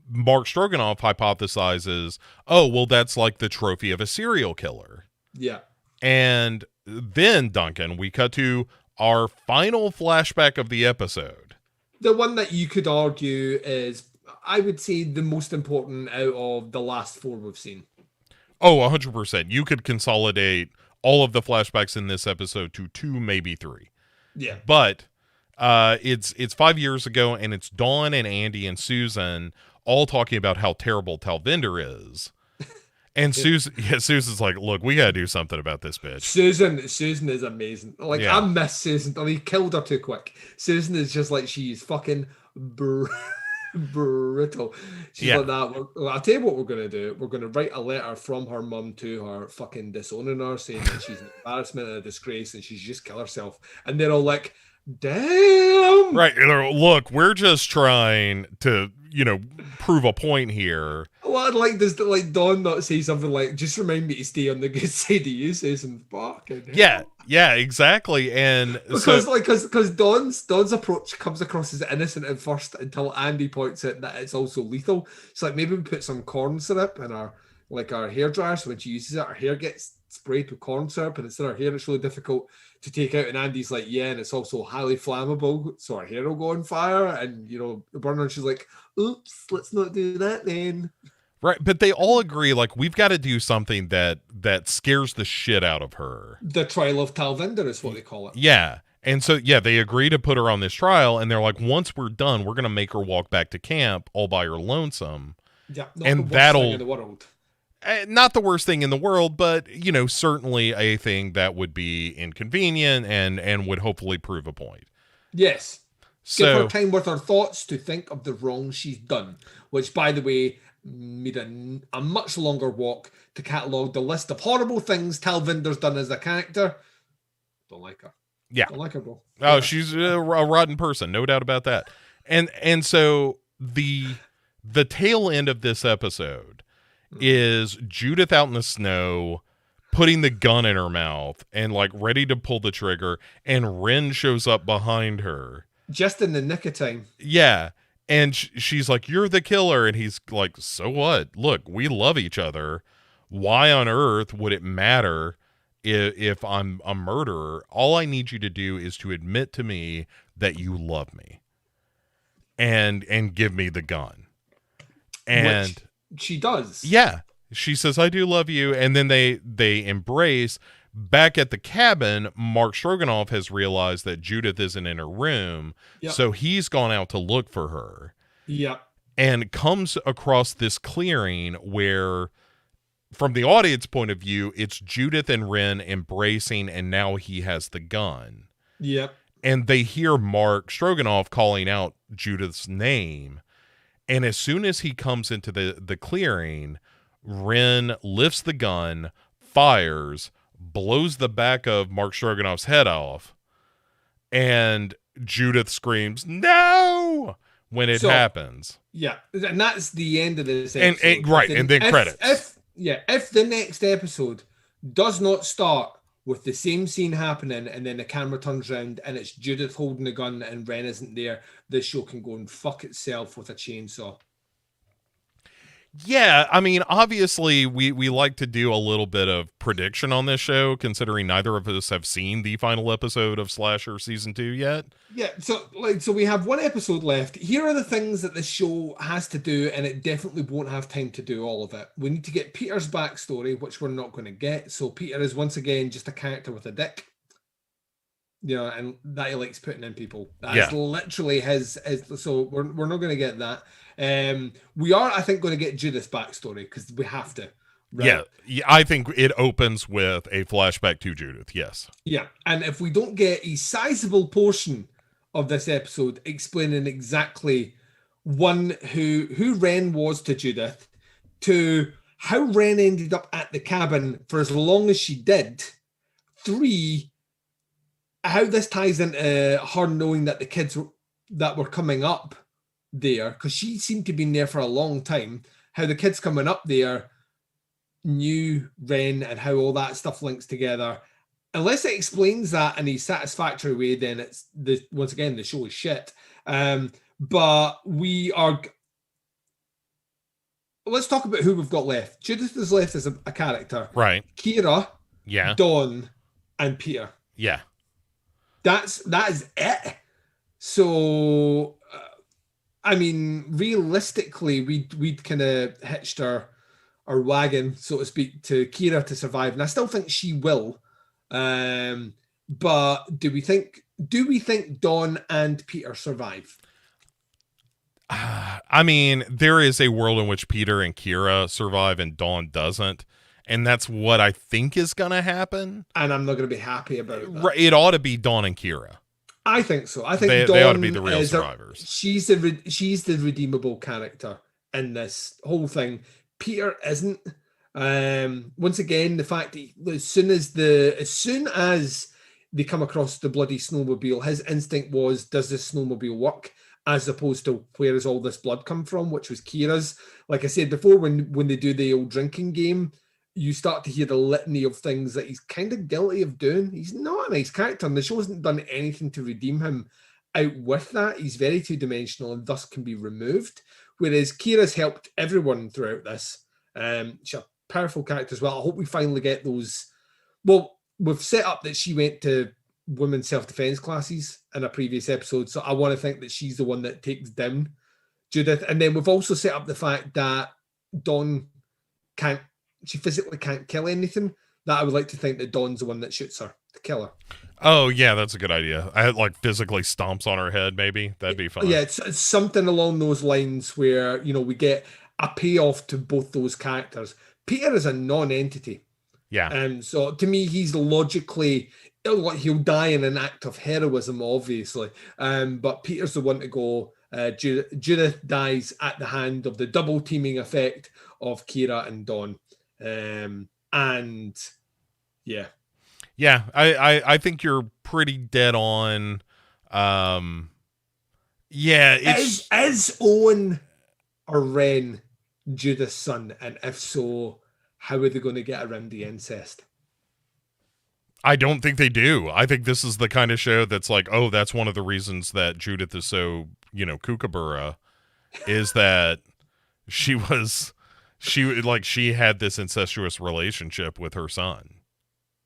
[SPEAKER 1] Mark Stroganoff hypothesizes, oh, well, that's like the trophy of a serial killer.
[SPEAKER 2] Yeah.
[SPEAKER 1] And then, Duncan, we cut to our final flashback of the episode.
[SPEAKER 2] The one that you could argue is, I would say, the most important out of the last four we've seen.
[SPEAKER 1] Oh, 100%. You could consolidate all of the flashbacks in this episode to 2, maybe 3.
[SPEAKER 2] Yeah.
[SPEAKER 1] But it's 5 years ago, and it's Dawn and Andy and Susan all talking about how terrible Talvinder is. And Susan's like, look, we gotta do something about this bitch.
[SPEAKER 2] Susan is amazing. Like, yeah. I miss Susan. I mean, he killed her too quick. Susan is just like, she's fucking brutal. She's like that. I'll tell you what we're gonna do. We're gonna write a letter from her mum to her, fucking disowning her, saying that she's an embarrassment and a disgrace and she's just kill herself. And they're all like, damn.
[SPEAKER 1] Right. Look, we're just trying to, prove a point here.
[SPEAKER 2] Well, does Dawn not say something like, just remind me to stay on the good side of you, Susan? Fucking hell.
[SPEAKER 1] Yeah, exactly. And
[SPEAKER 2] because Dawn's approach comes across as innocent at first until Andy points out that it's also lethal. It's like, maybe we put some corn syrup in our hairdryer, so when she uses it, her hair gets sprayed with corn syrup, and instead of her hair, it's really difficult to take out. And Andy's like, yeah, and it's also highly flammable, so her hair will go on fire and burn her. And she's like, oops, let's not do that then.
[SPEAKER 1] Right, but they all agree, like, we've got to do something that scares the shit out of her.
[SPEAKER 2] The trial of Talvinder is what they call it.
[SPEAKER 1] Yeah. And so, yeah, they agree to put her on this trial, and they're like, once we're done, we're going to make her walk back to camp all by her lonesome.
[SPEAKER 2] Yeah,
[SPEAKER 1] not and the worst thing
[SPEAKER 2] in the world.
[SPEAKER 1] not the worst thing in the world, but certainly a thing that would be inconvenient and would hopefully prove a point.
[SPEAKER 2] Yes. Give her
[SPEAKER 1] So
[SPEAKER 2] time with her thoughts to think of the wrong she's done, which, by the way, made a much longer walk to catalogue the list of horrible things Talvinder's done as a character. Don't like her.
[SPEAKER 1] Yeah.
[SPEAKER 2] Don't like her, bro.
[SPEAKER 1] Oh,
[SPEAKER 2] Yeah.
[SPEAKER 1] she's a rotten person, no doubt about that. And so the tail end of this episode is Judith out in the snow, putting the gun in her mouth and like ready to pull the trigger, and Wren shows up behind her.
[SPEAKER 2] Just in the nick of time.
[SPEAKER 1] Yeah. And she's like, "You're the killer." And he's like, "So what? Look, we love each other. Why on earth would it matter if I'm a murderer? All I need you to do is to admit to me that you love me and give me the gun." And
[SPEAKER 2] which she does.
[SPEAKER 1] yeah, she says, "I do love you." And then they embrace. Back at the cabin, Mark Stroganoff has realized that Judith isn't in her room.
[SPEAKER 2] Yep.
[SPEAKER 1] So he's gone out to look for her.
[SPEAKER 2] Yep.
[SPEAKER 1] And comes across this clearing where, from the audience point of view, it's Judith and Wren embracing, and now he has the gun.
[SPEAKER 2] Yep.
[SPEAKER 1] And they hear Mark Stroganoff calling out Judith's name. And as soon as he comes into the clearing, Wren lifts the gun, fires, blows the back of Mark Stroganoff's head off, and Judith screams, "No!" when it happens.
[SPEAKER 2] Yeah, and that's the end of this episode.
[SPEAKER 1] And right, and then credits.
[SPEAKER 2] If the next episode does not start with the same scene happening and then the camera turns around and it's Judith holding the gun and Wren isn't there, this show can go and fuck itself with a chainsaw.
[SPEAKER 1] Yeah, I mean, obviously, we like to do a little bit of prediction on this show, considering neither of us have seen the final episode of Slasher Season 2 yet.
[SPEAKER 2] Yeah, so we have one episode left. Here are the things that this show has to do, and it definitely won't have time to do all of it. We need to get Peter's backstory, which we're not going to get. So Peter is once again just a character with a dick. And that he likes putting in people. That's literally his. So we're not going to get that. We are, I think, going to get Judith's backstory because we have to. Right?
[SPEAKER 1] Yeah, I think it opens with a flashback to Judith. Yes.
[SPEAKER 2] Yeah, and if we don't get a sizable portion of this episode explaining exactly one who Wren was to Judith, to how Wren ended up at the cabin for as long as she did, 3. How this ties into her knowing that the kids that were coming up there, because she seemed to be there for a long time, how the kids coming up there knew Wren and how all that stuff links together. Unless it explains that in a satisfactory way, then it's once again the show is shit. But let's talk about who we've got left. Judith is left as a character,
[SPEAKER 1] right?
[SPEAKER 2] Kira, Dawn, and Peter.
[SPEAKER 1] Yeah.
[SPEAKER 2] That is it. So, I mean, realistically, we'd kind of hitched our wagon, so to speak, to Kira to survive, and I still think she will. But do we think Dawn and Peter survive?
[SPEAKER 1] I mean, there is a world in which Peter and Kira survive and Dawn doesn't. And that's what I think is going to happen.
[SPEAKER 2] And I'm not going to be happy about that.
[SPEAKER 1] It ought to be Dawn and Kira.
[SPEAKER 2] I think so. I think
[SPEAKER 1] they ought to be the real survivors.
[SPEAKER 2] She's the redeemable character in this whole thing. Peter isn't. Once again, the fact that as soon as they come across the bloody snowmobile, his instinct was, does this snowmobile work? As opposed to where does all this blood come from, which was Kira's. Like I said before, when they do the old drinking game, you start to hear the litany of things that he's kind of guilty of doing. He's not a nice character, and the show hasn't done anything to redeem him out with that. He's very two-dimensional and thus can be removed, whereas Kira's helped everyone throughout this. She's a powerful character as well. I hope we finally get those. Well, we've set up that she went to women's self-defense classes in a previous episode, so I want to think that she's the one that takes down Judith. And then we've also set up the fact that Dawn she physically can't kill anything. That I would like to think that Dawn's the one that shoots her to kill her.
[SPEAKER 1] Oh yeah, that's a good idea. I had physically stomps on her head. Maybe that'd be fun.
[SPEAKER 2] Yeah, it's something along those lines where we get a payoff to both those characters. Peter is a non-entity.
[SPEAKER 1] Yeah.
[SPEAKER 2] So to me, he's logically, he'll die in an act of heroism, obviously. But Peter's the one to go. Judith dies at the hand of the double teaming effect of Kira and Dawn. And yeah.
[SPEAKER 1] Yeah, I think you're pretty dead on. Yeah, it's
[SPEAKER 2] Is Owen or Wren Judith's son? And if so, how are they going to get around the incest?
[SPEAKER 1] I don't think they do. I think this is the kind of show that's like, oh, that's one of the reasons that Judith is so, kookaburra, is that she had this incestuous relationship with her son.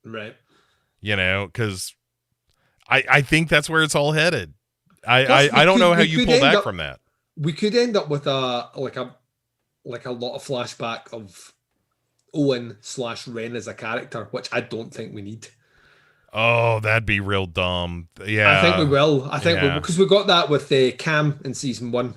[SPEAKER 2] Right.
[SPEAKER 1] Because I think that's where it's all headed. I don't know how you pull back from that.
[SPEAKER 2] We could end up with a lot of flashback of Owen/Wren as a character, which I don't think we need.
[SPEAKER 1] Oh, that'd be real dumb. Yeah,
[SPEAKER 2] I think we will. Because we got that with Cam in season 1.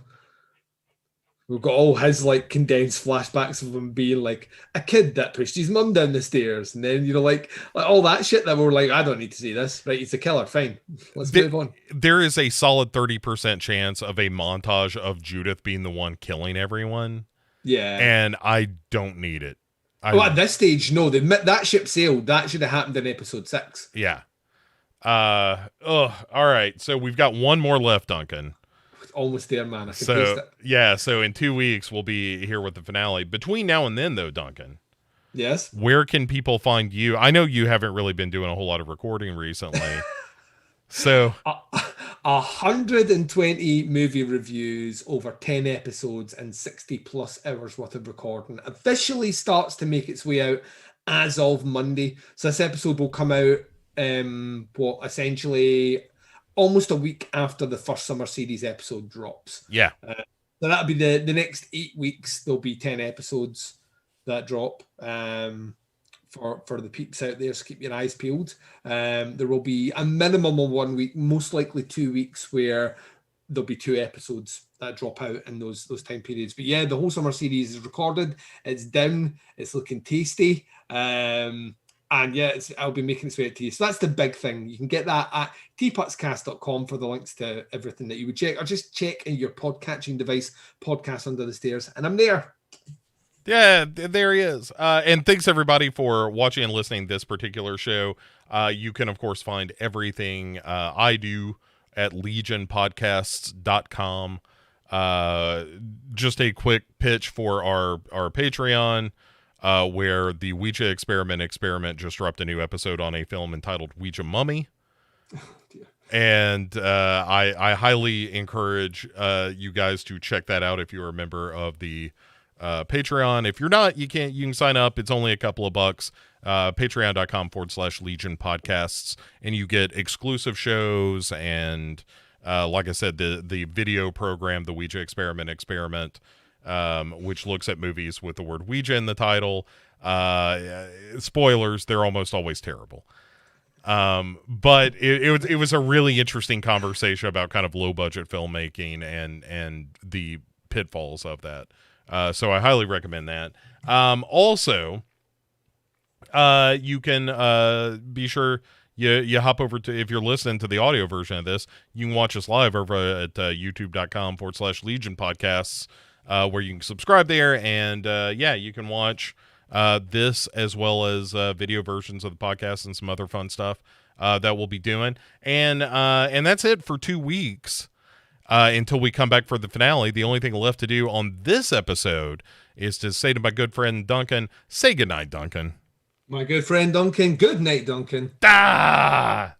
[SPEAKER 2] We've got all his condensed flashbacks of him being like a kid that pushed his mum down the stairs, and then like all that shit that we're like, I don't need to see this. Right, he's a killer. Fine, let's move on.
[SPEAKER 1] There is a solid 30% chance of a montage of Judith being the one killing everyone.
[SPEAKER 2] Yeah,
[SPEAKER 1] and I don't need it.
[SPEAKER 2] At this stage, no. That ship sailed. That should have happened in episode 6.
[SPEAKER 1] Yeah. All right. So we've got one more left, Duncan.
[SPEAKER 2] Almost there, man.
[SPEAKER 1] So in 2 weeks we'll be here with the finale. Between now and then, though, Duncan.
[SPEAKER 2] Yes.
[SPEAKER 1] Where can people find you? I know you haven't really been doing a whole lot of recording recently. So
[SPEAKER 2] 120 movie reviews over 10 episodes and 60 plus hours worth of recording officially starts to make its way out as of Monday. So this episode will come out essentially almost a week after the first summer series episode drops.
[SPEAKER 1] Yeah.
[SPEAKER 2] So that'll be the next 8 weeks. There'll be 10 episodes that drop for the peeps out there. So keep your eyes peeled. There will be a minimum of 1 week, most likely 2 weeks, where there'll be 2 episodes that drop out in those time periods. But yeah, the whole summer series is recorded. It's down. It's looking tasty. And yeah, I'll be making its way out to you. So that's the big thing. You can get that at tputscast.com for the links to everything that you would check, or just check in your podcatching device, Podcast Under the Stairs, and I'm there.
[SPEAKER 1] Yeah, there he is. And thanks everybody for watching and listening to this particular show. You can of course find everything I do at legionpodcasts.com. Just a quick pitch for our Patreon. Where the Ouija experiment just dropped a new episode on a film entitled Ouija Mummy. And I highly encourage you guys to check that out if you're a member of the Patreon. If you're not, you can sign up. It's only a couple of bucks. Patreon.com/Legion Podcasts. And you get exclusive shows and like I said, the video program, the Ouija experiment. Which looks at movies with the word Ouija in the title. Spoilers, they're almost always terrible. But it was a really interesting conversation about kind of low budget filmmaking and the pitfalls of that. So I highly recommend that. Also, you can be sure you hop over to, if you're listening to the audio version of this, you can watch us live over at youtube.com/Legion Podcasts. Where you can subscribe there, and you can watch this as well as video versions of the podcast and some other fun stuff that we'll be doing. And that's it for 2 weeks until we come back for the finale. The only thing left to do on this episode is to say to my good friend Duncan, say goodnight, Duncan.
[SPEAKER 2] My good friend Duncan, good night, Duncan.
[SPEAKER 1] Ah!